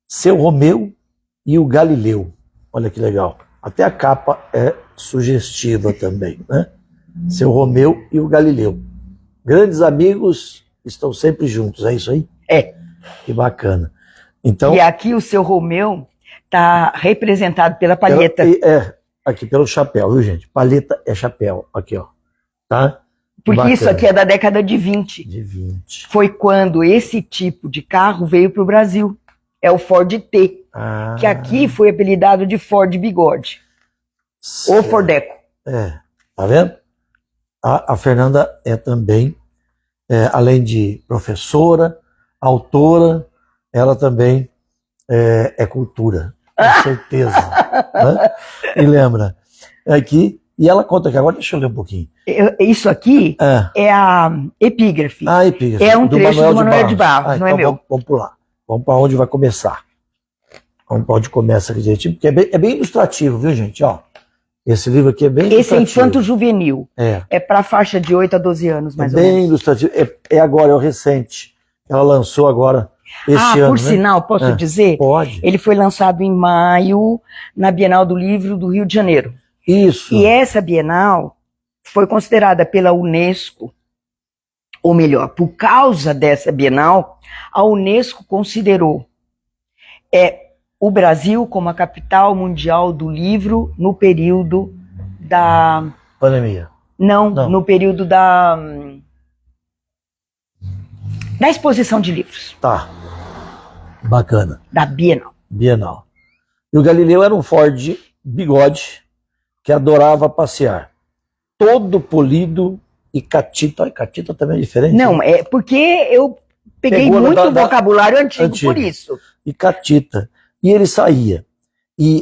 Seu Romeu e o Galileu. Olha que legal. Até a capa é sugestiva também, né? Seu Romeu e o Galileu. Grandes amigos estão sempre juntos, é isso aí? É. Que bacana. Então, e aqui o seu Romeu está representado pela palheta. Aqui pelo chapéu, viu, gente? Palheta é chapéu, aqui, ó. Tá? Porque bacana. Isso aqui é da década de 20. De 20. Foi quando esse tipo de carro veio para o Brasil. É o Ford T, que aqui foi apelidado de Ford Bigode. Ou Fordeco. Tá vendo? A Fernanda é também, além de professora, autora, ela também é cultura, com certeza. Né? E lembra, aqui, e ela conta aqui, agora deixa eu ler um pouquinho. Isso aqui é a epígrafe. A epígrafe. É um trecho do Manuel de Barros, não é então meu. Vamos pular. Vamos para onde vai começar. Vamos para onde começa aqui direitinho, porque é bem ilustrativo, viu, gente? Ó, esse livro aqui é bem ilustrativo. Esse é infanto-juvenil. É para a faixa de 8 a 12 anos, mais ou menos. Bem ilustrativo. Agora, é o recente. Ela lançou agora este ano. Por sinal, posso dizer? Pode. Ele foi lançado em maio na Bienal do Livro do Rio de Janeiro. Isso. E essa Bienal foi considerada pela Unesco, ou melhor, por causa dessa Bienal, a Unesco considerou o Brasil como a capital mundial do livro no período da... Pandemia. Não, no período da exposição de livros. Tá. Bacana. Da Bienal. Bienal. E o Galileu era um Ford Bigode que adorava passear. Todo polido e catita. Catita também é diferente. Não, é porque eu peguei muito vocabulário antigo por isso. E catita. E ele saía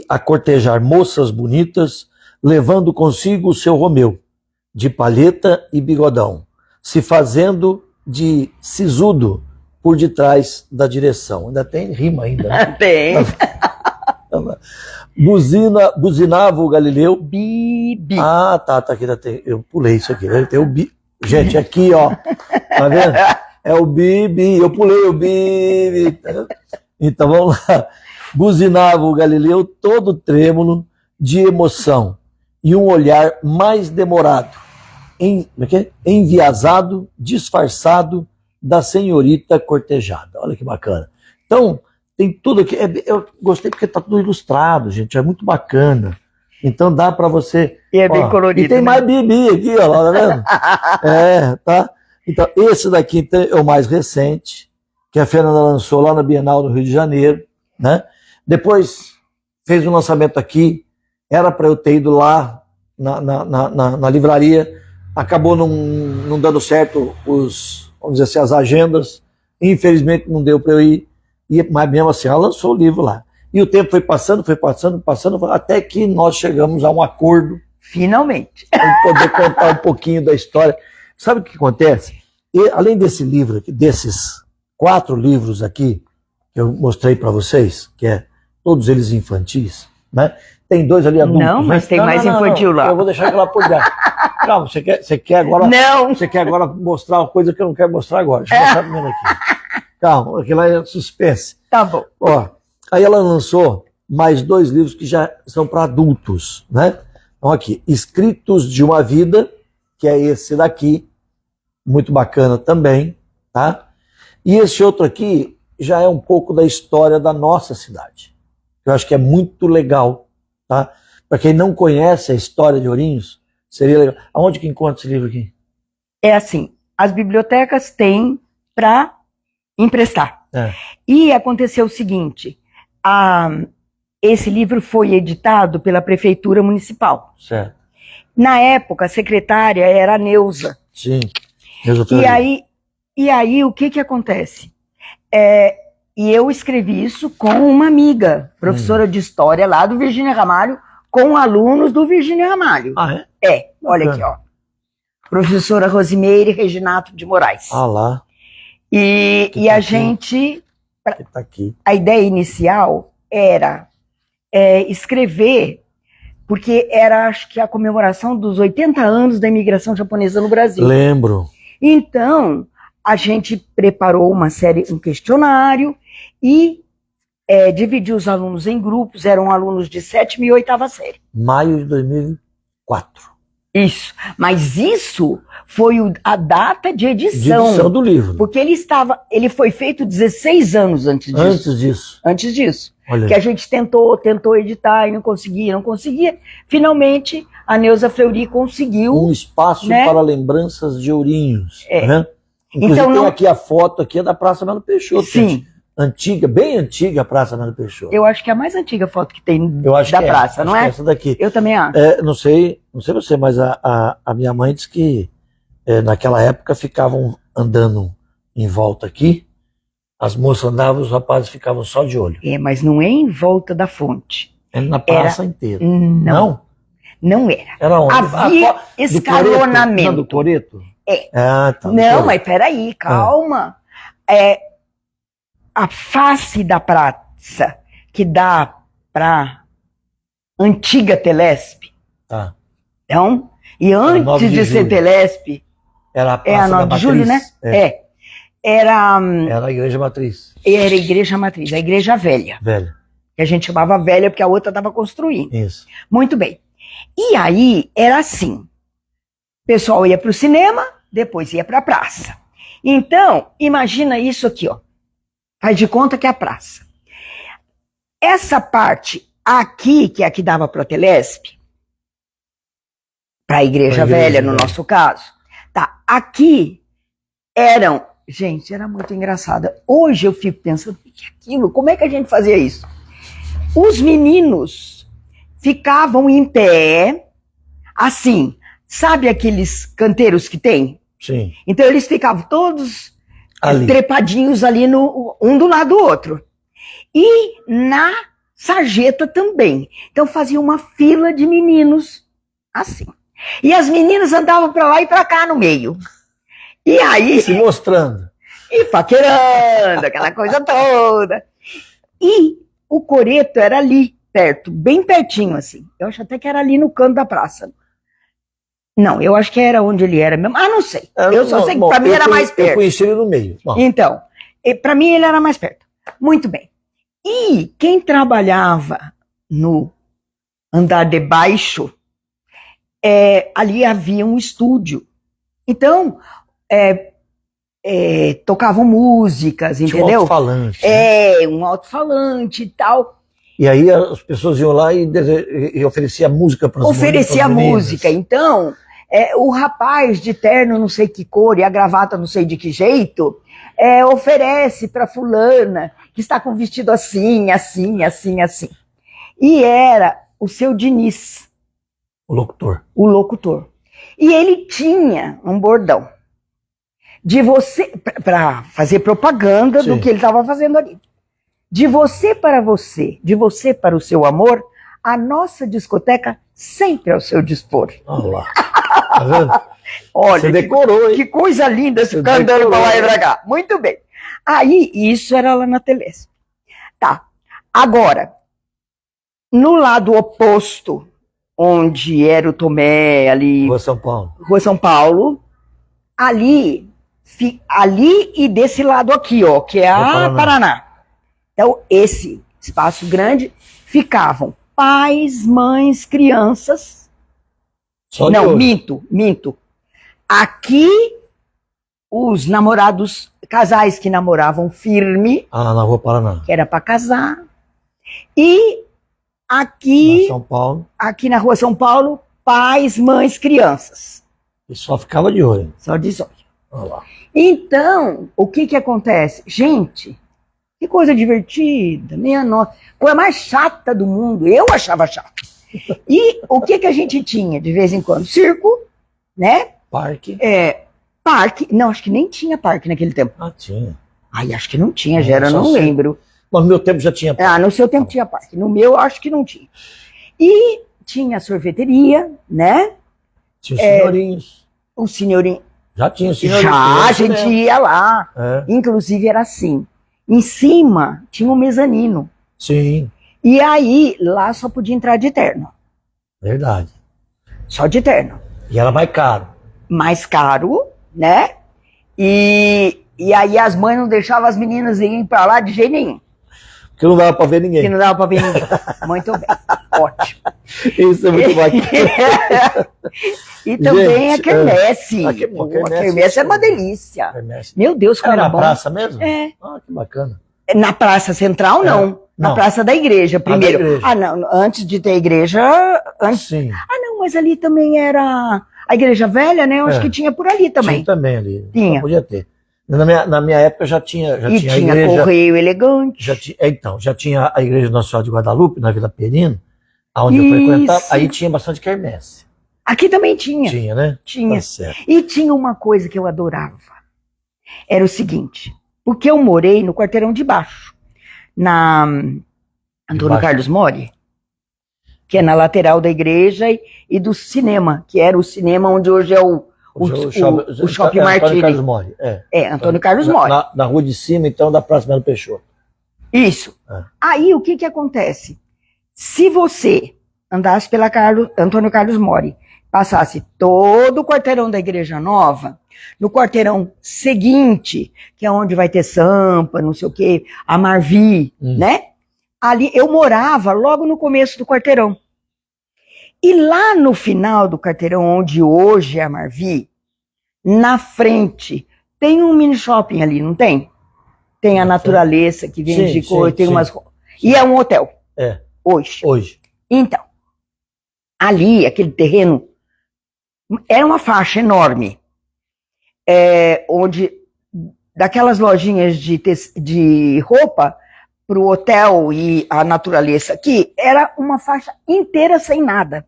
a cortejar moças bonitas, levando consigo o seu Romeu, de palheta e bigodão, se fazendo de sisudo por detrás da direção. Ainda tem rima ainda. Né? Tem. Buzinava o Galileu. Bibi. Ah, tá aqui. Eu pulei isso aqui. Tem o bi. Gente, aqui, ó. Tá vendo? É o bibi. Eu pulei o bibi. Então vamos lá. Buzinava o Galileu todo trêmulo de emoção e um olhar mais demorado, enviesado, disfarçado da senhorita cortejada. Olha que bacana. Então, tem tudo aqui. Eu gostei porque está tudo ilustrado, gente. É muito bacana. Então dá para você... E é bem colorido. E tem mais bibi aqui, ó, tá vendo? Tá? Então, esse daqui é o mais recente, que a Fernanda lançou lá na Bienal do Rio de Janeiro, né? Depois fez um lançamento aqui, era para eu ter ido lá na livraria, acabou não dando certo vamos dizer assim, as agendas, infelizmente não deu para eu ir, mas mesmo assim ela lançou o livro lá. E o tempo foi passando, até que nós chegamos a um acordo. Finalmente. Para poder contar um pouquinho da história. Sabe o que acontece? Além desse livro aqui, desses 4 livros aqui, que eu mostrei para vocês, que é todos eles infantis, né? Tem 2 ali adultos. Não, mas tem mais infantil lá. Eu vou deixar aquilo lá por dentro. Calma, você quer agora... Não. Você quer agora mostrar uma coisa que eu não quero mostrar agora. Deixa eu mostrar primeiro aqui. Calma, aquilo lá é suspense. Tá bom. Ó, aí ela lançou mais 2 livros que já são para adultos, né? Então aqui, Escritos de uma Vida, que é esse daqui, muito bacana também, tá? E esse outro aqui já é um pouco da história da nossa cidade. Eu acho que é muito legal, tá? Para quem não conhece a história de Ourinhos, seria legal. Aonde que encontra esse livro aqui? É assim, as bibliotecas têm para emprestar. E aconteceu o seguinte, esse livro foi editado pela Prefeitura Municipal. Certo. Na época, a secretária era a Neuza. Sim. E aí o que acontece? E eu escrevi isso com uma amiga, professora de história lá do Virgínia Ramalho, com alunos do Virgínia Ramalho. Ah, é? Olha aqui, ó. Professora Rosimeire Reginato de Moraes. Ah lá. E a gente... Tá aqui. A ideia inicial era escrever, porque era, acho que, a comemoração dos 80 anos da imigração japonesa no Brasil. Lembro. Então, a gente preparou um questionário e dividiu os alunos em grupos, eram alunos de 7ª e 8ª série. Maio de 2004. Isso, mas isso foi a data de edição. De edição do livro. Porque ele foi feito 16 anos antes disso. Antes disso. Olha. Que a gente tentou editar e não conseguia. Finalmente, a Neuza Fleury conseguiu. Um espaço, né, para lembranças de Ourinhos. Né? Inclusive então, tem aqui a foto aqui da Praça Melo Peixoto. Sim. Gente. Antiga, bem antiga a Praça Melo Peixoto. Eu acho que é a mais antiga foto que tem da praça, não é? Essa daqui. Eu também acho. Não sei você, mas a minha mãe disse que naquela época ficavam andando em volta aqui, as moças andavam, os rapazes ficavam só de olho. Mas não é em volta da fonte. É na praça inteira. Não? Não era. Era onde? Havia escalonamento. Do Coreto? Tá, não, mas peraí, calma. A face da praça que dá para antiga Telesp. Tá. Então, e antes de ser Telesp, era a Praça a 9 de Julho, né? Era a Igreja Matriz. Era a Igreja Matriz, a Igreja Velha. Velha. Que a gente chamava velha porque a outra estava construindo. Isso. Muito bem. E aí era assim: o pessoal ia para o cinema, depois ia para a praça. Então, imagina isso aqui, ó. Faz de conta que é a praça. Essa parte aqui, que aqui dava para a Telesp, para a Igreja Velha, no nosso caso, tá, aqui eram... Gente, era muito engraçada. Hoje eu fico pensando, o que é aquilo? Como é que a gente fazia isso? Os meninos ficavam em pé, assim, sabe aqueles canteiros que tem? Sim. Então eles ficavam todos ali, trepadinhos ali, um do lado do outro. E na sarjeta também. Então fazia uma fila de meninos, assim. E as meninas andavam para lá e para cá no meio. E aí, Se mostrando. e paquerando, aquela coisa toda. E o coreto era ali, perto, bem pertinho, assim. Eu acho até que era ali no canto da praça. Não, eu acho que era onde ele era mesmo. Ah, não sei. Eu só sei que pra mim era mais perto. Eu conheci ele no meio. Bom. Então, pra mim ele era mais perto. Muito bem. E quem trabalhava no andar de baixo, ali havia um estúdio. Então, tocavam músicas, entendeu? Tinha um alto-falante. Um alto-falante e tal. E aí as pessoas iam lá e oferecia música para os Oferecia música. Então, o rapaz de terno não sei que cor e a gravata não sei de que jeito, oferece para fulana que está com vestido assim, assim, assim, assim. E era o seu Diniz. O locutor. O locutor. E ele tinha um bordão de você, para fazer propaganda do que ele estava fazendo ali. De você, de você para o seu amor, a nossa discoteca sempre ao seu dispor. Olha lá. Tá vendo? Olha, você decorou, hein? Que coisa linda você ficar andando para lá e pra cá. Muito bem. Aí, isso era lá na Telesp. Tá. Agora, no lado oposto, onde era o Tomé, ali... Rua São Paulo. Rua São Paulo, ali e desse lado aqui, ó, que é a Paraná. Então, esse espaço grande, ficavam pais, mães, crianças. Não, minto. Aqui, os namorados, casais que namoravam firme. Ah, na Rua Paraná. Que era para casar. E aqui, São Paulo. Aqui na Rua São Paulo, pais, mães, crianças. E só ficava de olho. Só de olho. Olha lá. Então, o que acontece? Gente, que coisa divertida, minha nossa. Coisa mais chata do mundo, eu achava chato. E o que a gente tinha de vez em quando? Circo, né? Parque. Parque. Não, acho que nem tinha parque naquele tempo. Ah, tinha. Ai, acho que não tinha, Gera, não lembro. Mas no meu tempo já tinha parque. Ah, no seu tempo tinha parque. No meu, acho que não tinha. E tinha a sorveteria, né? Tinha os senhorinhos. O senhorinho. Já tinha o senhorinho. Já, a gente ia lá. Inclusive era assim. Em cima tinha um mezanino. Sim. E aí, lá só podia entrar de terno. Verdade. Só de terno. E era mais caro. Mais caro, né? E aí as mães não deixavam as meninas irem pra lá de jeito nenhum. Porque não dava pra ver ninguém. Que não dava pra ver ninguém. Muito bem. Ótimo. Isso é muito bacana. E também a quermesse. A quermesse é uma delícia. Meu Deus, como era bom. Na praça mesmo? Ah, que bacana. Na praça central, não. Na praça da igreja, primeiro. Não, antes de ter a igreja... Sim. Não, mas ali também era... A igreja velha, né? Eu acho que tinha por ali também. Tinha também ali. Tinha. Só podia ter. Na minha época já tinha a igreja. E tinha Correio Elegante. Já tinha a igreja Nossa Senhora de Guadalupe, na Vila Perino, onde eu frequentava. Aí tinha bastante quermesse. Aqui também tinha. Tinha, né? Tinha. Tá certo. E tinha uma coisa que eu adorava. Era o seguinte, porque eu morei no quarteirão de baixo, na Antônio Carlos Mori, que é na lateral da igreja e do cinema, que era o cinema onde hoje é o Shopping Martini. Antônio Carlos Mori. Antônio Carlos Mori. Na rua de cima, então, da Praça Melo Peixoto. Isso. Aí, o que acontece? Se você andasse pela Antônio Carlos Mori, passasse todo o quarteirão da Igreja Nova, no quarteirão seguinte, que é onde vai ter Sampa, não sei o quê, a Marvi, né? Ali, eu morava logo no começo do quarteirão. E lá no final do quarteirão, onde hoje é a Marvi, na frente, tem um mini shopping ali, não tem? Tem a Naturaleza, que vende coisa, tem umas... E é um hotel. Hoje. Então, ali, aquele terreno, era uma faixa enorme, onde, daquelas lojinhas de roupa, para o hotel e a Naturaleza aqui, era uma faixa inteira sem nada.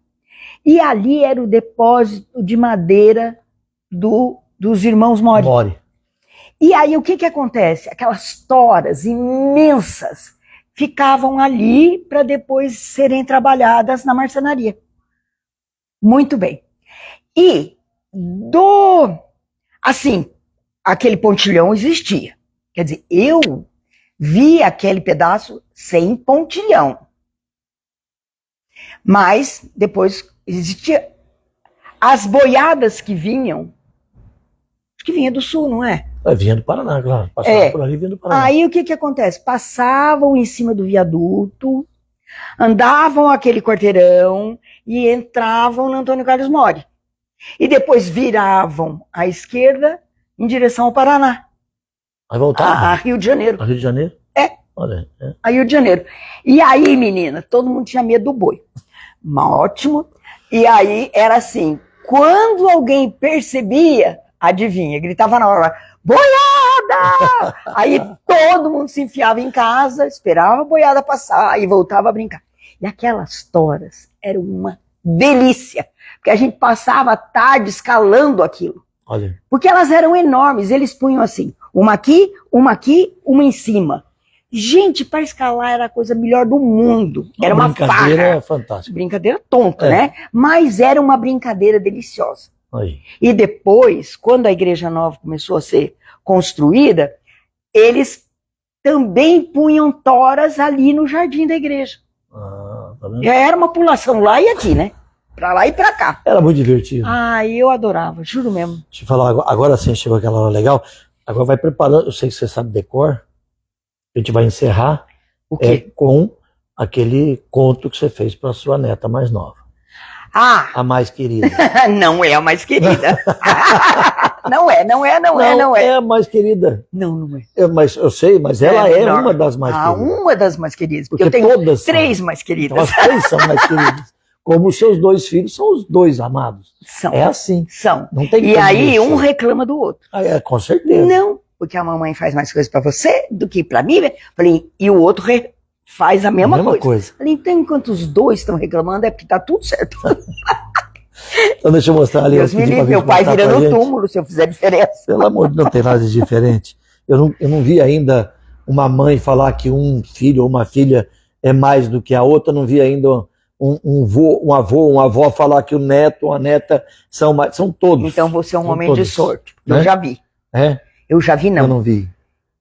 E ali era o depósito de madeira dos irmãos Mori. E aí o que acontece? Aquelas toras imensas ficavam ali para depois serem trabalhadas na marcenaria. Muito bem. E assim, aquele pontilhão existia. Quer dizer, eu vi aquele pedaço sem pontilhão. Mas depois existia as boiadas que vinham, acho que vinha do sul, não é? Vinha do Paraná, claro. Passava por ali, vinha do Paraná. Aí o que acontece? Passavam em cima do viaduto, andavam aquele quarteirão e entravam no Antônio Carlos Mori. E depois viravam à esquerda em direção ao Paraná. Aí voltava? A Rio de Janeiro. A Rio de Janeiro? É. Olha, A Rio de Janeiro. E aí, menina, todo mundo tinha medo do boi. Ótimo. E aí era assim, quando alguém percebia, adivinha, gritava na hora, boiada! Aí todo mundo se enfiava em casa, esperava a boiada passar e voltava a brincar. E aquelas toras eram uma delícia, porque a gente passava a tarde escalando aquilo. olha. Porque elas eram enormes, eles punham assim, uma aqui, uma em cima. Gente, para escalar era a coisa melhor do mundo. Era uma brincadeira farra. fantástica. Brincadeira tonta, né? Mas era uma brincadeira deliciosa. Aí. E depois, quando a Igreja Nova começou a ser construída, eles também punham toras ali no jardim da igreja. Tá vendo? Era uma pulação lá e aqui, né? Pra lá e pra cá. Era muito divertido. Eu adorava, juro mesmo. Deixa eu falar, agora sim chegou aquela hora legal. Agora vai preparando, eu sei que você sabe decor. A gente vai encerrar O quê? com aquele conto que você fez para sua neta mais nova. A mais querida. Não é a mais querida. Não é. É a mais querida. Não é. Mas eu sei, mas ela é melhor. uma das mais queridas. Uma das mais queridas. Porque Porque eu tenho todas são. 3 mais queridas. As 3 são mais queridas. Como os seus 2 filhos são os 2 amados. São. É assim. São. Não tem E como aí deixar. um reclama do outro. Com certeza. Não, porque a mamãe faz mais coisas pra você do que pra mim. Falei, e o outro faz a mesma coisa. Falei, então enquanto os 2 estão reclamando é porque tá tudo certo. Então deixa eu mostrar ali. Deus me livre, meu pai virando o túmulo se eu fizer diferença. Pelo amor de Deus, não tem nada de diferente. Eu não vi ainda uma mãe falar que um filho ou uma filha é mais do que a outra. Não vi ainda um avô, uma avó falar que o neto ou a neta são todos. Então você é um São homem todos. de sorte. Né? Eu já vi. É? Eu já vi, não. Eu não vi.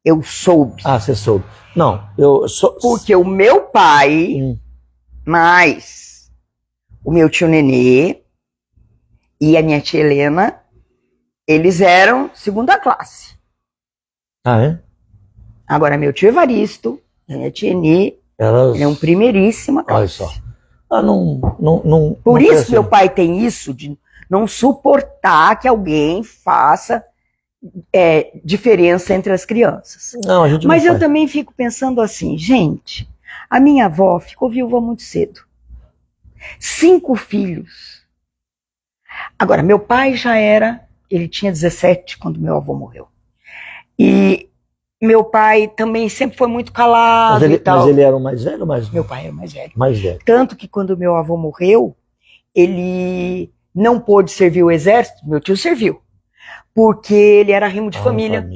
Eu soube. Você soube. Não, eu sou. Porque o meu pai, mais o meu tio Nenê e a minha tia Helena, eles eram segunda classe. É? Agora, meu tio Evaristo, a minha tia Nenê, eram primeiríssima classe. Olha só. Não. Por não isso que meu pai tem isso de não suportar que alguém faça diferença entre as crianças. Não, a gente Mas não eu faz. também fico pensando assim, gente, a minha avó ficou viúva muito cedo. 5 filhos. Agora, meu pai ele tinha 17 quando meu avô morreu. E meu pai também sempre foi muito calado e tal. Mas ele era o mais velho ou mais novo? Meu pai era o mais velho. Mais velho. Tanto que quando meu avô morreu, ele não pôde servir o exército, meu tio serviu. Porque ele era rimo de família.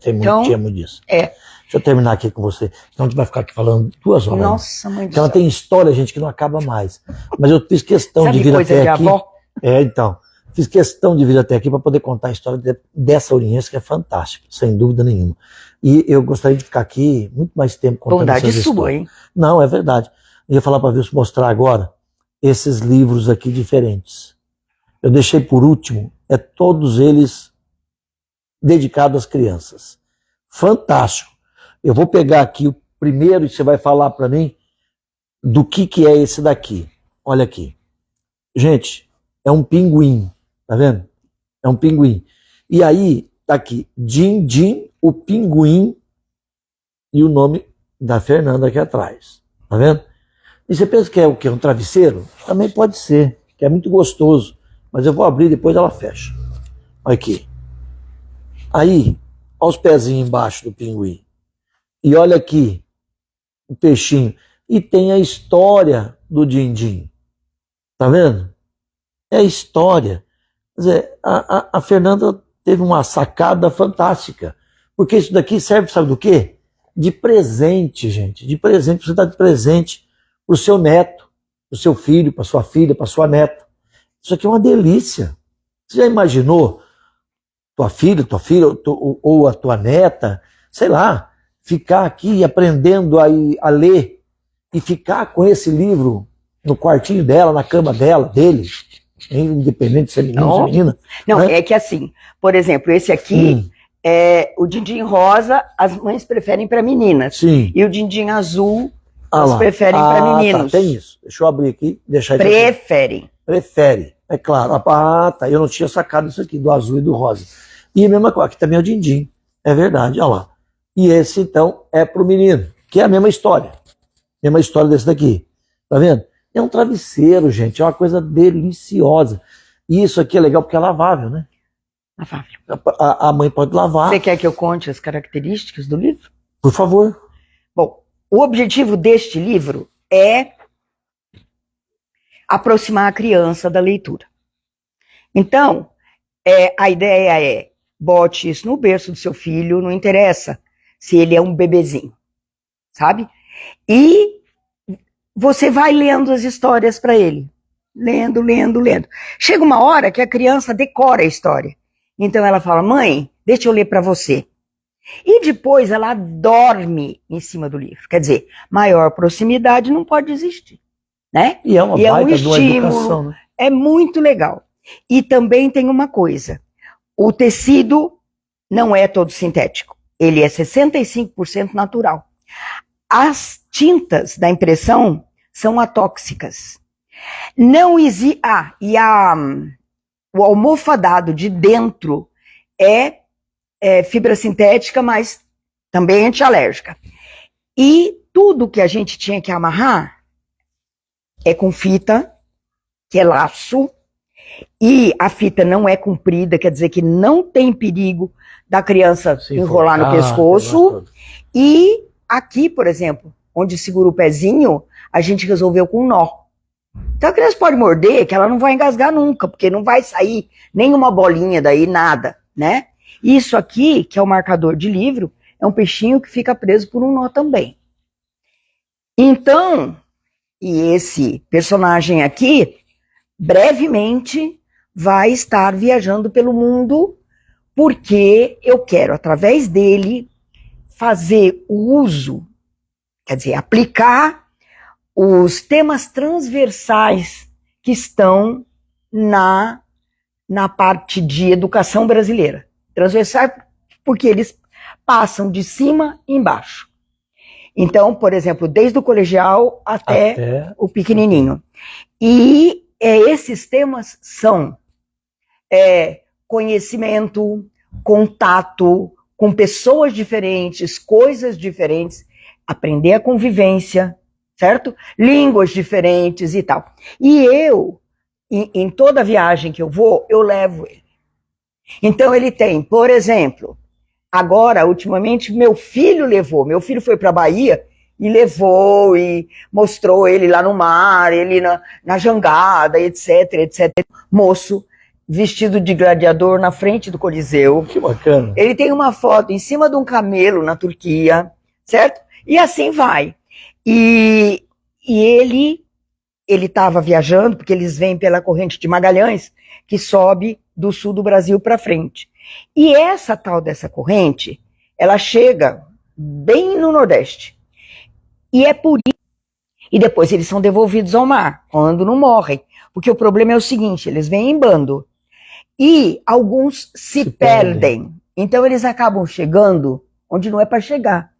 Tinha muito disso. Deixa eu terminar aqui com você, senão a gente vai ficar aqui falando 2 horas. Nossa, mãe do Então céu. tem história, gente, que não acaba mais. Mas eu fiz questão Sabe de vir coisa até de aqui. avó? Então. Fiz questão de vir até aqui para poder contar a história dessa oriense, que é fantástica, sem dúvida nenhuma. E eu gostaria de ficar aqui muito mais tempo contando Bondade essas sua, histórias. hein? Não, é verdade. Eu ia falar para você mostrar agora esses livros aqui diferentes. Eu deixei por último, todos eles dedicados às crianças. Fantástico. Eu vou pegar aqui o primeiro e você vai falar para mim do que é esse daqui. Olha aqui. Gente, é um pinguim. Tá vendo? É um pinguim. E aí, tá aqui, Din, o pinguim, e o nome da Fernanda aqui atrás. Tá vendo? E você pensa que é o quê? Um travesseiro? Também pode ser, que é muito gostoso. Mas eu vou abrir, depois ela fecha. Olha aqui. Aí, olha os pezinhos embaixo do pinguim. E olha aqui, o peixinho. E tem a história do Din. Tá vendo? É a história. Quer dizer, a Fernanda teve uma sacada fantástica. Porque isso daqui serve, sabe do quê? De presente, gente. De presente. Você dá de presente para o seu neto, para o seu filho, para sua filha, para sua neta. Isso aqui é uma delícia. Você já imaginou tua filha, ou a tua neta, sei lá, ficar aqui aprendendo a ler e ficar com esse livro no quartinho dela, na cama dela, dele, independente de ser menino ou menina. Não, né? É que assim, por exemplo, esse aqui, o Dindim rosa, as mães preferem para meninas. Sim. E o Dindim azul, elas preferem para meninos. Tá, tem isso. Deixa eu abrir aqui, deixar isso Preferem. Aqui. Prefere, é claro. Tá, eu não tinha sacado isso aqui, do azul e do rosa. E a mesma coisa, aqui também é o Dindim, é verdade, olha lá. E esse, então, é pro menino, que é a mesma história. Mesma história desse daqui, tá vendo? É um travesseiro, gente, é uma coisa deliciosa. E isso aqui é legal porque é lavável, né? Lavável. A mãe pode lavar. Você quer que eu conte as características do livro? Por favor. Bom, o objetivo deste livro é aproximar a criança da leitura. Então, a ideia é, bote isso no berço do seu filho, não interessa se ele é um bebezinho, sabe? E você vai lendo as histórias para ele. Lendo. Chega uma hora que a criança decora a história. Então ela fala, mãe, deixa eu ler para você. E depois ela dorme em cima do livro. Quer dizer, maior proximidade não pode existir, né? E é uma baita de uma educação, né? É muito legal. E também tem uma coisa, o tecido não é todo sintético, ele é 65% natural. As tintas da impressão são atóxicas. Não existe. O almofadado de dentro é fibra sintética, mas também antialérgica. E tudo que a gente tinha que amarrar é com fita, que é laço, e a fita não é comprida, quer dizer que não tem perigo da criança se enrolar no pescoço. E aqui, por exemplo, onde segura o pezinho, a gente resolveu com um nó. Então a criança pode morder, que ela não vai engasgar nunca, porque não vai sair nenhuma bolinha daí, nada, né? Isso aqui, que é o marcador de livro, é um peixinho que fica preso por um nó também. Então, e esse personagem aqui, brevemente, vai estar viajando pelo mundo, porque eu quero, através dele, fazer o uso, quer dizer, aplicar os temas transversais que estão na parte de educação brasileira. Transversal porque eles passam de cima e embaixo. Então, por exemplo, desde o colegial até o pequenininho. E esses temas são conhecimento, contato com pessoas diferentes, coisas diferentes, aprender a convivência, certo? Línguas diferentes e tal. E eu, em toda viagem que eu vou, eu levo ele. Então ele tem, por exemplo, agora, ultimamente, meu filho foi para a Bahia e levou e mostrou ele lá no mar, ele na jangada, etc. Moço, vestido de gladiador na frente do Coliseu. Que bacana. Ele tem uma foto em cima de um camelo na Turquia, certo? E assim vai. E ele estava viajando, porque eles vêm pela corrente de Magalhães, que sobe do sul do Brasil para frente. E essa tal dessa corrente, ela chega bem no Nordeste. E é por isso. E depois eles são devolvidos ao mar, quando não morrem. Porque o problema é o seguinte, eles vêm em bando. E alguns se perdem. Então eles acabam chegando onde não é para chegar.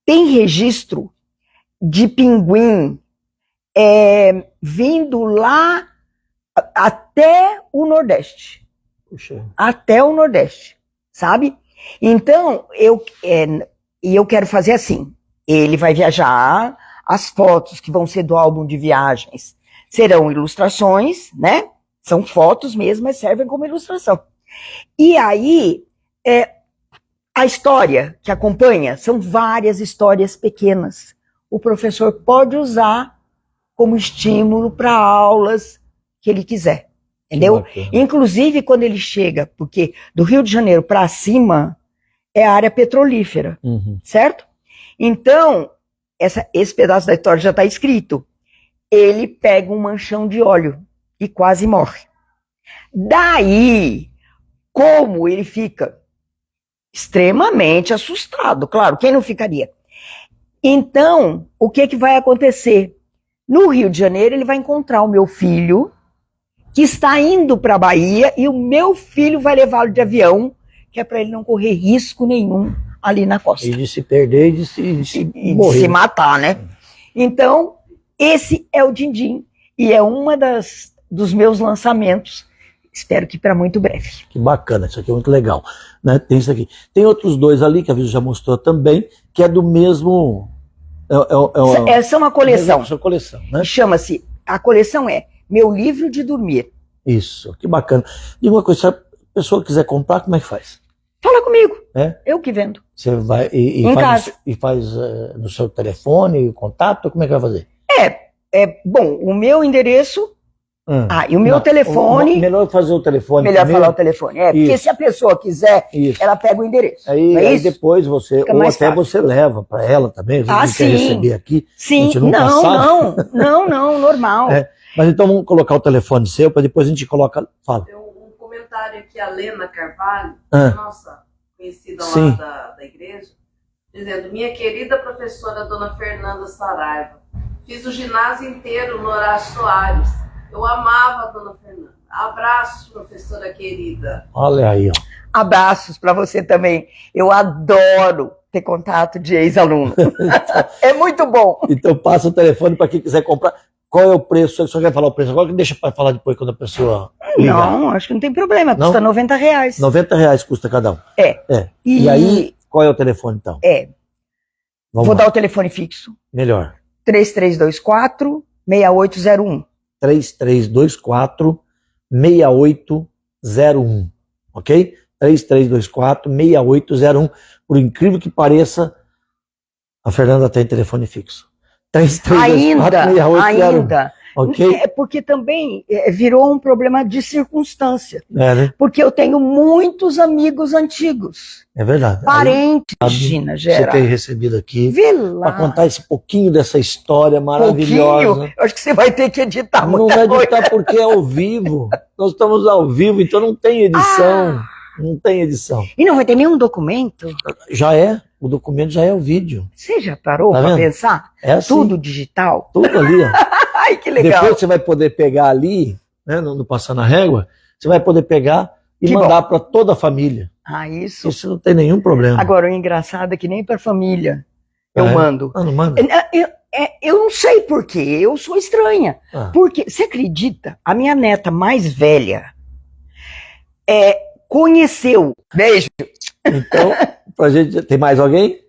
Tem registro de pinguim vindo lá até o Nordeste. Puxa. Até o Nordeste, sabe? Então, eu quero fazer assim. Ele vai viajar, as fotos que vão ser do álbum de viagens serão ilustrações, né? São fotos mesmo, mas servem como ilustração. E aí, a história que acompanha são várias histórias pequenas. O professor pode usar como estímulo para aulas que ele quiser, entendeu? Inclusive quando ele chega, porque do Rio de Janeiro para cima é a área petrolífera, certo? Então, esse pedaço da história já está escrito. Ele pega um manchão de óleo e quase morre. Daí, como ele fica extremamente assustado, claro, quem não ficaria? Então, o que vai acontecer? No Rio de Janeiro, ele vai encontrar o meu filho, que está indo para a Bahia, e o meu filho vai levá-lo de avião, que é para ele não correr risco nenhum ali na costa. E de se perder e de se matar, né? Então, esse é o Dindim, e é uma dos meus lançamentos, espero que para muito breve. Que bacana, isso aqui é muito legal. Né? Tem isso aqui. Tem outros dois ali, que a Vivi já mostrou também, que é do mesmo... Essa é uma coleção. Essa coleção, né? Chama-se, a coleção é Meu Livro de Dormir. Isso, que bacana. Diga uma coisa, se a pessoa quiser comprar, como é que faz? Fala comigo, É? eu que vendo. Você vai Em casa. E faz no seu telefone, contato, como é que vai fazer? Bom, o meu endereço... e o meu Não, telefone... melhor fazer o telefone. Melhor primeiro. falar o telefone. Porque se a pessoa quiser, Isso. ela pega o endereço. Aí depois você, Fica ou mais até fácil. você leva para ela também, a gente quer sim. receber aqui. Sim, a gente nunca sabe. não, normal. É. Mas então vamos colocar o telefone seu, para depois a gente coloca... Fala. Tem um comentário aqui, a Lena Carvalho, nossa conhecida Sim. lá da igreja, dizendo: minha querida professora Dona Fernanda Saraiva, fiz o ginásio inteiro no Horácio Soares. Eu amava a Dona Fernanda. Abraços, professora querida. Olha aí, ó. Abraços para você também. Eu adoro ter contato de ex-aluno. É muito bom. Então passa o telefone para quem quiser comprar. Qual é o preço? Só quer falar o preço agora, que deixa para falar depois quando a pessoa ligar. Não, acho que não tem problema. Não? Custa R$90. R$90 custa cada um. E aí, qual é o telefone então? Vou dar o telefone fixo. Melhor. 3324-6801. 3324-6801. Ok? 3324-6801. Por incrível que pareça, a Fernanda tem telefone fixo. 3324-6801. Ainda. Ok? É porque também virou um problema de circunstância. Né? Porque eu tenho muitos amigos antigos. É verdade. Parentes, Aí, Gina, você Gerard. tem recebido aqui Vê lá. para contar esse pouquinho dessa história maravilhosa. Pouquinho? Eu acho que você vai ter que editar Não muita vai coisa. editar porque é ao vivo. Nós estamos ao vivo, então não tem edição. Não tem edição. E não vai ter nenhum documento? Já é. O documento já é o vídeo. Você já parou Tá para vendo? pensar? É assim. Tudo digital? Tudo ali, ó. Ai, que legal. Depois você vai poder pegar ali, né, no Passando a Régua, você vai poder pegar e Que mandar para toda a família. Isso. Isso não tem nenhum problema. Agora, o engraçado é que nem para família eu É? mando. Não manda? Eu não sei por quê, eu sou estranha. Porque, você acredita? A minha neta mais velha conheceu. Beijo. Então, pra gente, tem mais alguém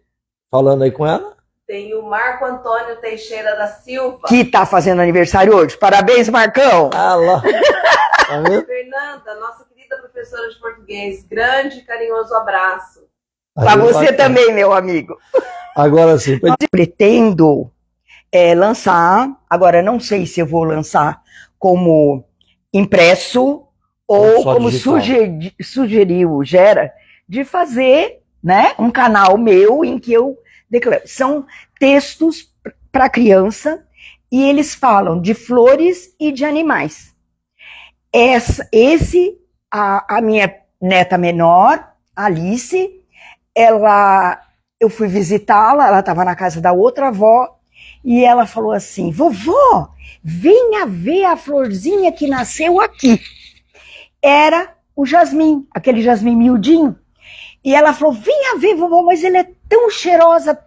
falando aí com ela? Tem o Marco Antônio Teixeira da Silva. Que tá fazendo aniversário hoje. Parabéns, Marcão. Ah lá. Tá vendo? Fernanda, nossa querida professora de português, grande e carinhoso abraço. Para você bacana. também, meu amigo. Agora sim. Pretendo lançar, agora não sei se eu vou lançar como impresso ou só como digital. sugeriu o Gera, de fazer, né, um canal meu em que eu declaro. São textos para criança e eles falam de flores e de animais. A minha neta menor, Alice, eu fui visitá-la, ela estava na casa da outra avó, e ela falou assim: vovó, venha ver a florzinha que nasceu aqui. Era o jasmim, aquele jasmim miudinho. E ela falou: venha ver, vovó, mas ele é tão cheirosa,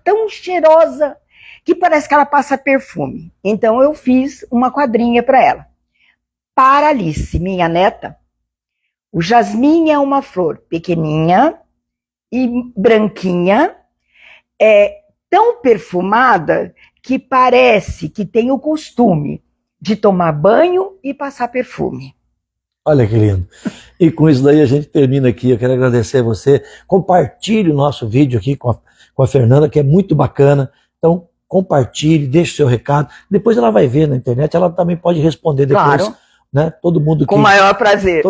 que parece que ela passa perfume. Então eu fiz uma quadrinha para ela. Para Alice, minha neta, o jasmim é uma flor pequenininha e branquinha, tão perfumada que parece que tem o costume de tomar banho e passar perfume. Olha que lindo. E com isso daí a gente termina aqui. Eu quero agradecer a você. Compartilhe o nosso vídeo aqui com a Fernanda, que é muito bacana. Então, compartilhe, deixe o seu recado. Depois ela vai ver na internet, ela também pode responder depois. Claro. Né? Todo mundo Com o maior prazer.